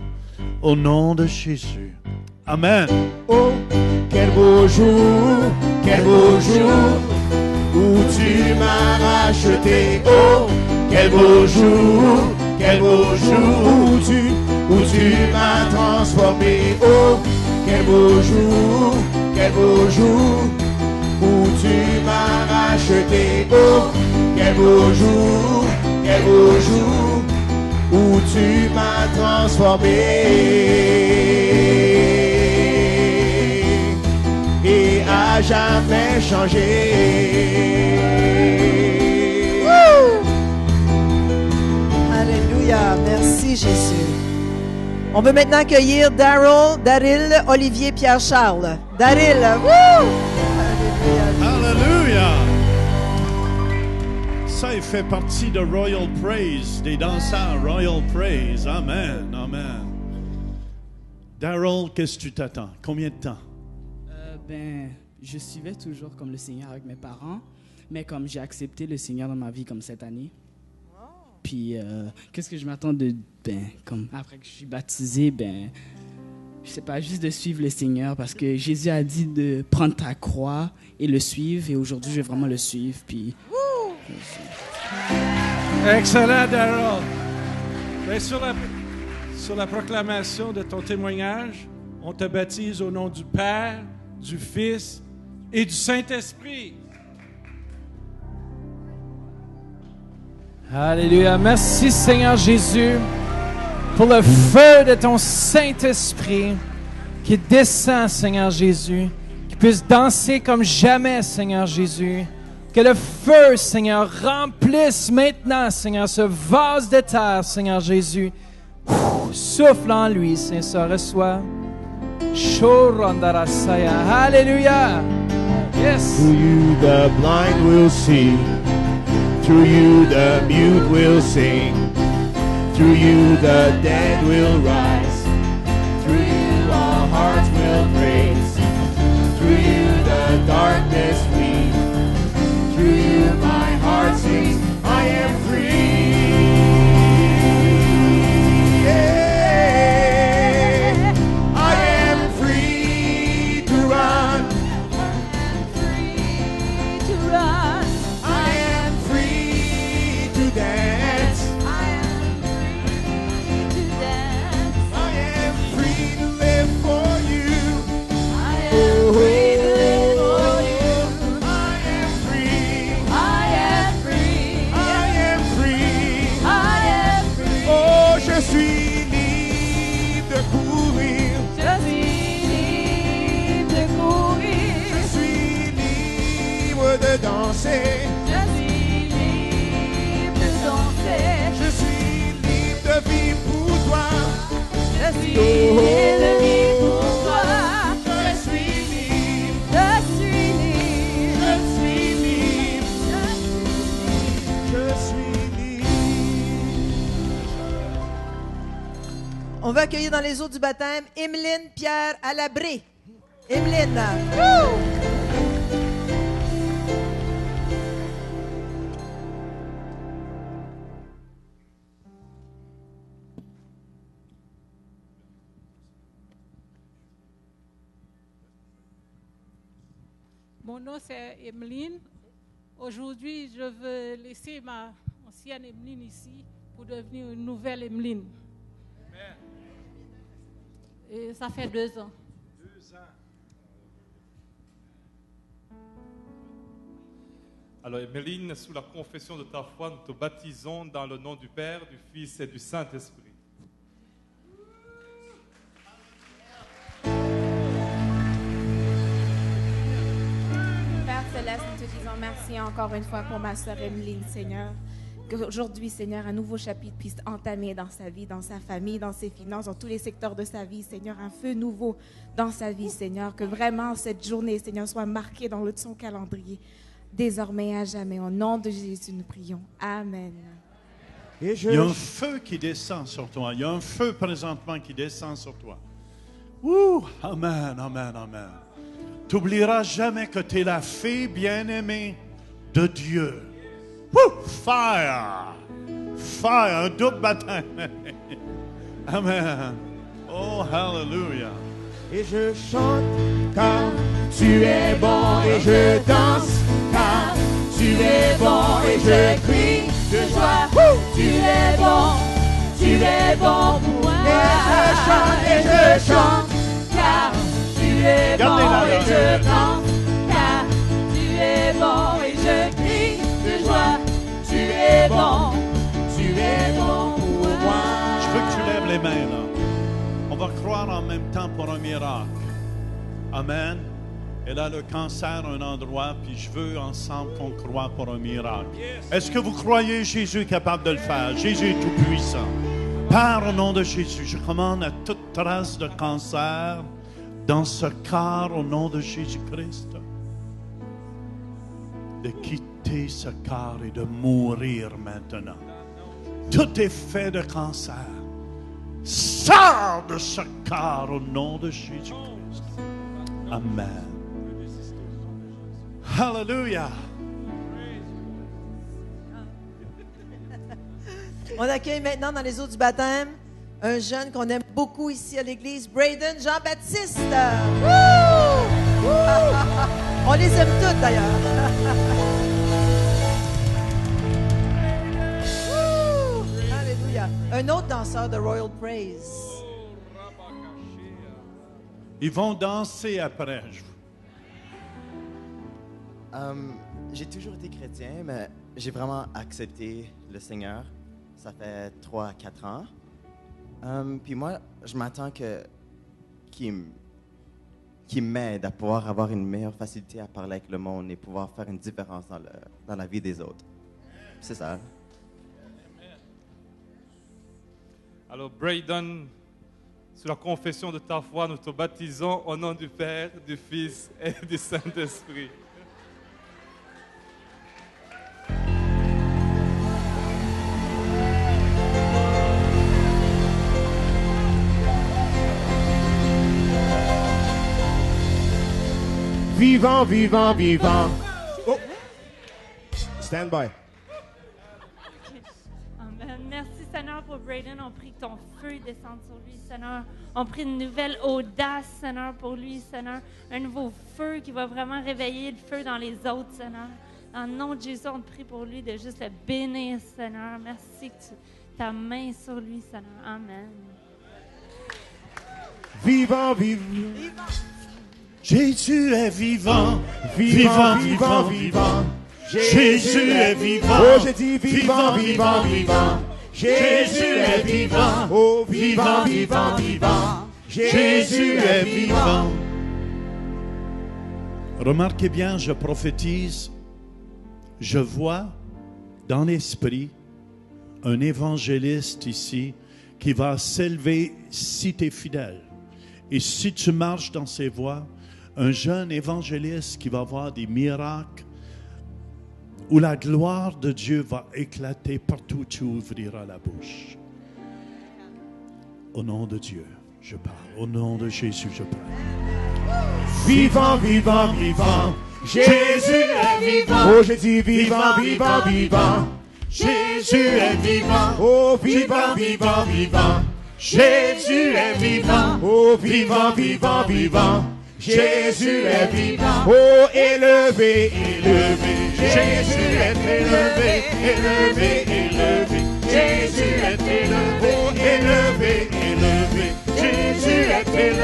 Au nom de Jésus. Amen. Oh, quel beau jour où tu m'as racheté. Oh, quel beau jour où tu m'as transformé. Oh, quel beau jour où tu m'as racheté. Oh, quel beau jour où tu m'as transformé et à jamais changé. Alléluia. Merci, Jésus. On veut maintenant accueillir Daryl, Olivier, Pierre-Charles. Daryl, wouh! Alléluia. Ça, il fait partie de Royal Praise, des danseurs Royal Praise. Amen, amen. Daryl, qu'est-ce que tu t'attends? Combien de temps? Je suivais toujours comme le Seigneur avec mes parents, mais comme j'ai accepté le Seigneur dans ma vie comme cette année. Puis, qu'est-ce que je m'attends comme après que je suis baptisé, je sais pas, juste de suivre le Seigneur parce que Jésus a dit de prendre ta croix et le suivre. Et aujourd'hui, je vais vraiment le suivre. Puis, Excellent, Daryl. Bien, sur la proclamation de ton témoignage, on te baptise au nom du Père, du Fils et du Saint-Esprit. Alléluia. Merci, Seigneur Jésus, pour le feu de ton Saint-Esprit qui descend, Seigneur Jésus, qui puisse danser comme jamais, Seigneur Jésus. Que le feu, Seigneur, remplisse maintenant, Seigneur, ce vase de terre, Seigneur Jésus. Souffle en lui, Seigneur, ça reçoit. Alléluia. Yes. Through you the blind will see. Through you the mute will sing. Through you the dead will rise. Through you our hearts will praise. Through you the darkness flees. Through you my heart sings, I am free. Yeah. I am free to run. I am free to dance. I am free to live for you. I am free to live for you. I am free. I am free. I am free. I am free. Oh, je suis libre de courir. Je suis libre de courir. Je suis libre de danser. Je suis libre de danser. Je suis libre de vivre pour toi. Je suis libre de vivre pour toi. Je suis libre. Je suis libre. Je suis libre. Je suis libre. On va accueillir dans les eaux du baptême Emeline Pierre Alabré. Emeline. Wouh! Mon nom c'est Emeline. Aujourd'hui, je veux laisser ma ancienne Emeline ici pour devenir une nouvelle Emeline. Ça fait 2 ans. Alors, Emeline, sous la confession de ta foi, nous te baptisons dans le nom du Père, du Fils et du Saint-Esprit. Père Céleste, nous te disons merci encore une fois pour ma sœur Emeline, Seigneur. Qu'aujourd'hui, Seigneur, un nouveau chapitre puisse entamer dans sa vie, dans sa famille, dans ses finances, dans tous les secteurs de sa vie, Seigneur. Un feu nouveau dans sa vie, Seigneur. Que vraiment cette journée, Seigneur, soit marquée dans son calendrier. Désormais et à jamais. Au nom de Jésus, nous prions. Amen. Il y a un feu qui descend sur toi. Il y a un feu présentement qui descend sur toi. Ouh, amen, amen, amen. Tu n'oublieras jamais que tu es la fille bien-aimée de Dieu. Woo! Fire! Fire, un double baptême. Amen. Oh, hallelujah. Et je chante car tu es bon et je danse car tu es bon et je crie de joie. Tu es bon pour moi. Et je chante car tu es bon et je danse car tu es bon et je crie de joie. Tu es bon pour moi. Je veux que tu lèves les mains là. On va croire en même temps pour un miracle. Amen. Elle a le cancer à un endroit, puis je veux ensemble qu'on croie pour un miracle. Est-ce que vous croyez Jésus est capable de le faire? Jésus est tout-puissant. Père, au nom de Jésus, je commande à toute trace de cancer dans ce corps, au nom de Jésus-Christ, de quitter ce corps et de mourir maintenant. Tout effet de cancer sors de ce corps au nom de Jésus-Christ. Amen. Hallelujah. On accueille maintenant dans les eaux du baptême un jeune qu'on aime beaucoup ici à l'église, Braden Jean-Baptiste. Woo! On les aime tous d'ailleurs. Alléluia. Un autre danseur de Royal Praise. Ils vont danser après. J'ai toujours été chrétien, mais j'ai vraiment accepté le Seigneur. Ça fait 3 à 4 ans. Puis moi, je m'attends qu'il m'aide à pouvoir avoir une meilleure facilité à parler avec le monde et pouvoir faire une différence dans la vie des autres. C'est ça. Alors, Braden, sous la confession de ta foi, nous te baptisons au nom du Père, du Fils et du Saint-Esprit. Vivant, vivant, vivant. Oh. Stand by. Amen. Merci Seigneur pour Braden. On prie que ton feu descende sur lui, Seigneur. On prie une nouvelle audace, Seigneur, pour lui, Seigneur. Un nouveau feu qui va vraiment réveiller le feu dans les autres, Seigneur. Dans le nom de Jésus, on te prie pour lui de juste le bénir, Seigneur. Merci que ta main sur lui, Seigneur. Amen. Vivant, vivant. Jésus est vivant, vivant, vivant, vivant. Jésus est vivant. Oh, j'ai dit vivant, vivant, vivant. Jésus est vivant. Oh, vivant, vivant, vivant. Jésus est vivant. Remarquez bien, je prophétise, je vois dans l'esprit un évangéliste ici qui va s'élever si tu es fidèle. Et si tu marches dans ses voies, un jeune évangéliste qui va voir des miracles où la gloire de Dieu va éclater partout où tu ouvriras la bouche. Au nom de Dieu, je parle. Au nom de Jésus, je parle. Vivant, vivant, vivant. Jésus est vivant. Oh, j'ai dit vivant, vivant, vivant. Jésus est vivant. Oh, vivant, vivant, vivant. Jésus est vivant. Oh, vivant, vivant, vivant. Jésus est vivant. Oh, élevé, élevé. Jésus est élevé, élevé, élevé. Jésus est élevé, élevé, élevé. Jésus est élevé.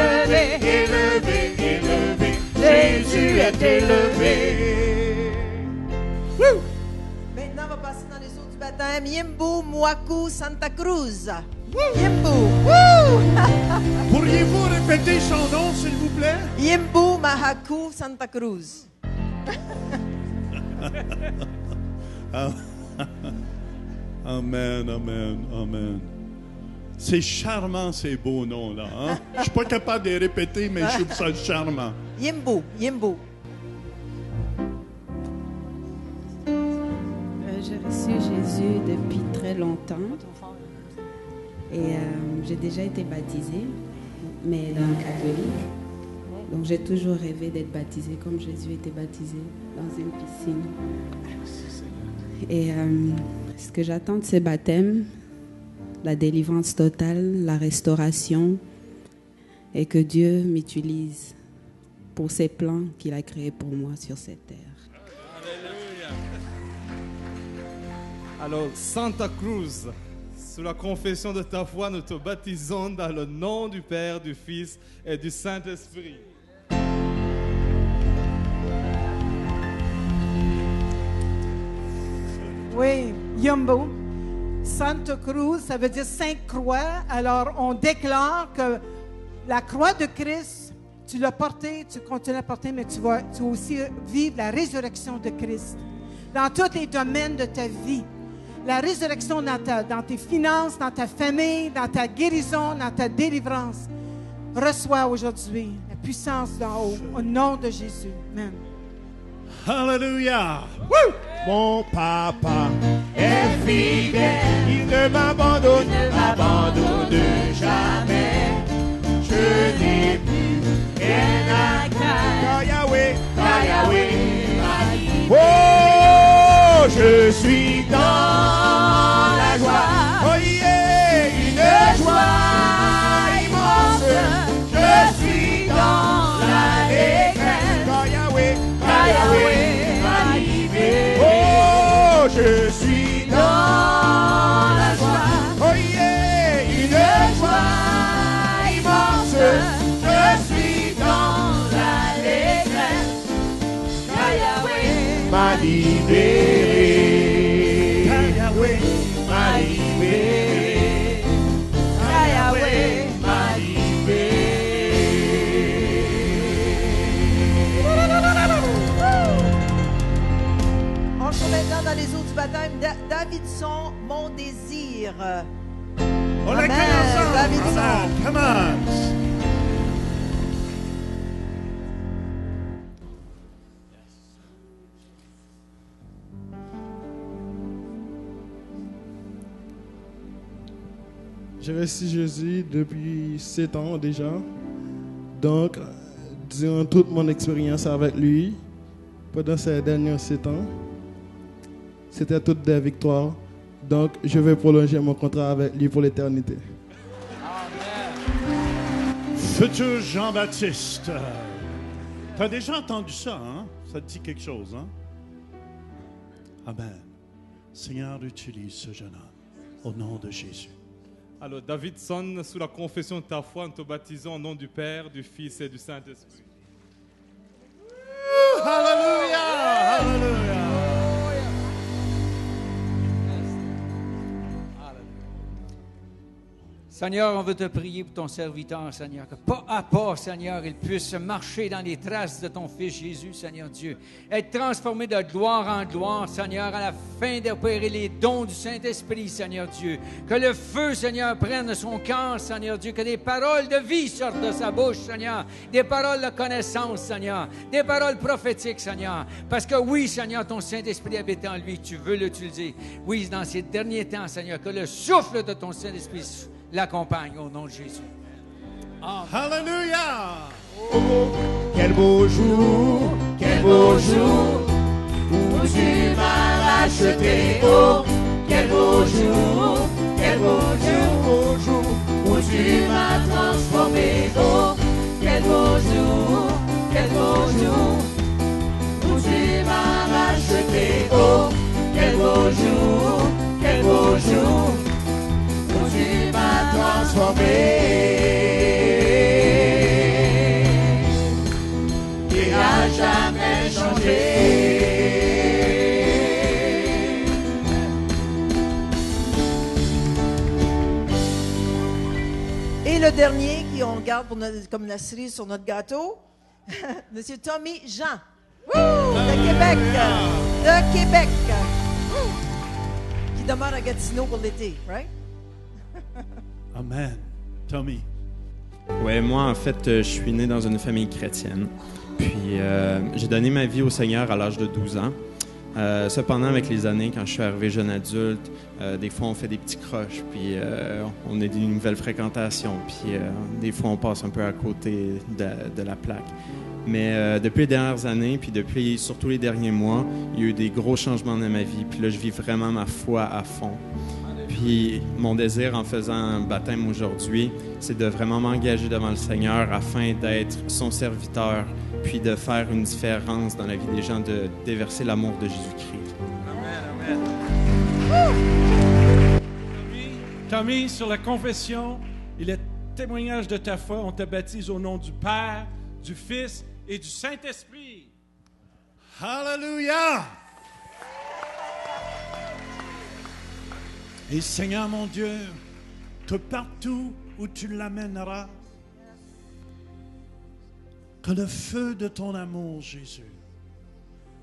maintenant, on va passer dans les eaux du baptême. Yimbu Mwaku Santa Cruz. Yimbu. Woo! Pourriez-vous répéter son nom, s'il vous plaît? Yimbu Mahaku Santa Cruz. Amen, amen, amen. C'est charmant, ces beaux noms-là. Hein? Je ne suis pas capable de les répéter, mais je trouve ça charmant. Yimbu, Yimbu. J'ai reçu Jésus depuis très longtemps. Et j'ai déjà été baptisée, mais dans le catholique. Donc j'ai toujours rêvé d'être baptisée comme Jésus était baptisé dans une piscine. Et ce que j'attends de ce baptême, la délivrance totale, la restauration, et que Dieu m'utilise pour ses plans qu'il a créés pour moi sur cette terre. Alors, Santa Cruz, sous la confession de ta foi, nous te baptisons dans le nom du Père, du Fils et du Saint-Esprit. Oui, Yumbo. Santa Cruz, ça veut dire Sainte Croix. Alors, on déclare que la croix de Christ, tu l'as portée, tu continues à porter, mais tu vas aussi vivre la résurrection de Christ dans tous les domaines de ta vie. La résurrection dans tes finances, dans ta famille, dans ta guérison, dans ta délivrance. Reçois aujourd'hui la puissance d'en haut, au nom de Jésus. Amen. Alléluia! Mon papa est fidèle, il ne m'abandonne jamais. Je n'ai plus rien à craindre. Car Yahweh m'a libéré. Oh, je suis dans la joie. Oh yeah, une joie immense. Je suis dans l'allégresse. Car Yahweh m'a libéré. Oh, je suis dans la joie. Oh yeah, une joie immense. Je suis dans l'allégresse. Car Yahweh m'a libéré. Car Yahweh m'a libéré. Car Yahweh m'a libéré. Entrons maintenant dans les eaux du baptême. Davidson, mon désir. On la Amen. commence. Davidson. Commence. J'ai reçu Jésus depuis 7 ans déjà. Donc, durant toute mon expérience avec lui, pendant ces derniers 7 ans, c'était toutes des victoires. Donc, je vais prolonger mon contrat avec lui pour l'éternité. Futur Jean-Baptiste. Tu as déjà entendu ça, hein? Ça te dit quelque chose, hein? Amen. Seigneur, utilise ce jeune homme au nom de Jésus. Alors, Davidson, sous la confession de ta foi, nous te baptisons au nom du Père, du Fils et du Saint-Esprit. Alléluia! Alléluia! Seigneur, on veut te prier pour ton serviteur, Seigneur, que pas à pas, Seigneur, il puisse marcher dans les traces de ton Fils Jésus, Seigneur Dieu. Être transformé de gloire en gloire, Seigneur, à la fin d'opérer les dons du Saint-Esprit, Seigneur Dieu. Que le feu, Seigneur, prenne son cœur, Seigneur Dieu. Que des paroles de vie sortent de sa bouche, Seigneur. Des paroles de connaissance, Seigneur. Des paroles prophétiques, Seigneur. Parce que oui, Seigneur, ton Saint-Esprit habite en lui. Tu veux l'utiliser. Oui, dans ces derniers temps, Seigneur, que le souffle de ton Saint-Esprit l'accompagne au nom de Jésus. Amen. Alléluia! Quel beau jour, où tu m'as racheté. Oh, quel beau jour, où tu m'as transformé. Oh, quel beau jour, où tu m'as racheté. Oh, quel beau jour, où tu m'as transformé. Et à jamais changé. dernier qu'on garde comme la cerise sur notre gâteau, Monsieur Tommy Jean. Woo! De Québec. De Québec. Qui demeure à Gatineau pour l'été, right? Amen. Tommy. Ouais, moi, en fait, je suis né dans une famille chrétienne. Puis, j'ai donné ma vie au Seigneur à l'âge de 12 ans. Cependant, avec les années, quand je suis arrivé jeune adulte, des fois, on fait des petits croches, puis on a des nouvelles fréquentations, puis des fois, on passe un peu à côté de la plaque. Mais depuis les dernières années, puis depuis surtout les derniers mois, il y a eu des gros changements dans ma vie. Puis là, je vis vraiment ma foi à fond. Puis mon désir en faisant un baptême aujourd'hui, c'est de vraiment m'engager devant le Seigneur afin d'être son serviteur, puis de faire une différence dans la vie des gens, de déverser l'amour de Jésus-Christ. Amen, amen. Tommy, sur la confession et le témoignage de ta foi, on te baptise au nom du Père, du Fils et du Saint-Esprit. Hallelujah! Et Seigneur mon Dieu, que partout où tu l'amèneras, que le feu de ton amour, Jésus,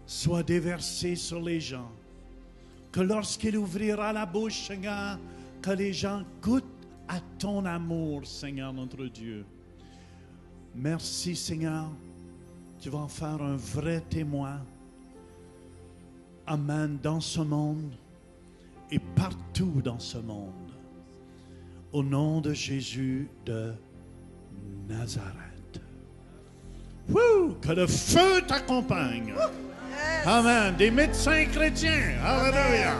soit déversé sur les gens. Que lorsqu'il ouvrira la bouche, Seigneur, que les gens goûtent à ton amour, Seigneur notre Dieu. Merci, Seigneur. Tu vas en faire un vrai témoin. Amen. Dans ce monde et partout dans ce monde. Au nom de Jésus de Nazareth. Woo! Que le feu t'accompagne. Amen. Des médecins chrétiens. Alléluia.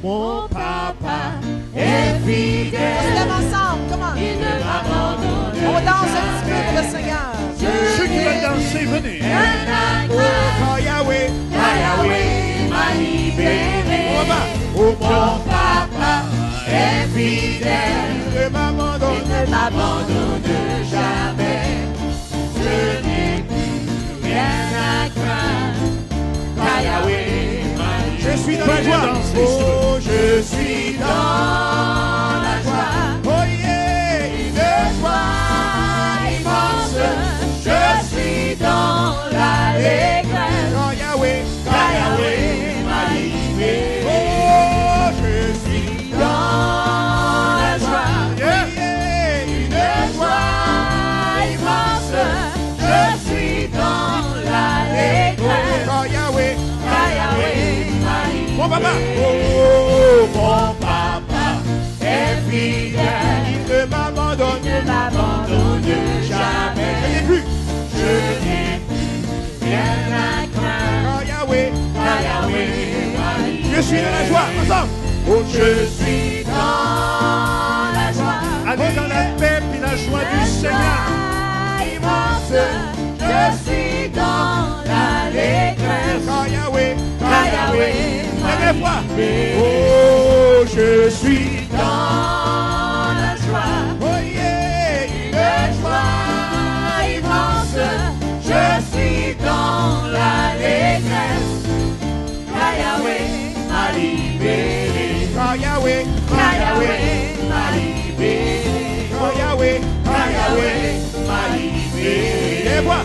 Mon papa est fidèle. On se lève ensemble. Comment? Il ne m'abandonne. On danse un petit peu pour le Seigneur. Ceux qui veulent danser, venez. Yahweh m'a libéré. Oh, mon papa est fidèle. Il ne m'abandonne jamais. Je n'ai plus rien à craindre. Car Yahweh m'a libéré. Je suis dans la joie. Oh, je suis dans la joie. Oh yeah, une joie immense. Je suis dans l'allégresse. Car Yahweh m'a libéré. Oh, je suis dans la joie. Yeah, une joie immense. Je suis dans l'allégresse. Car Yahweh m'a libéré. Mon papa. Oh, mon papa est fidèle. Il ne m'abandonne jamais. Je n'ai plus rien à craindre. Car Yahweh m'a libéré. Je suis dans la joie. Ensemble. Oh, je suis dans la joie. Allez dans la paix et la joie du Seigneur. Immense, je suis dans l'allégresse. Car Yahweh m'a libéré. Oh, je suis dans la joie. Oh yeah, une joie immense. Je suis dans l'allégresse. Car Yahweh m'a libéré. Car Yahweh m'a libéré. Car Yahweh m'a libéré. Et moi.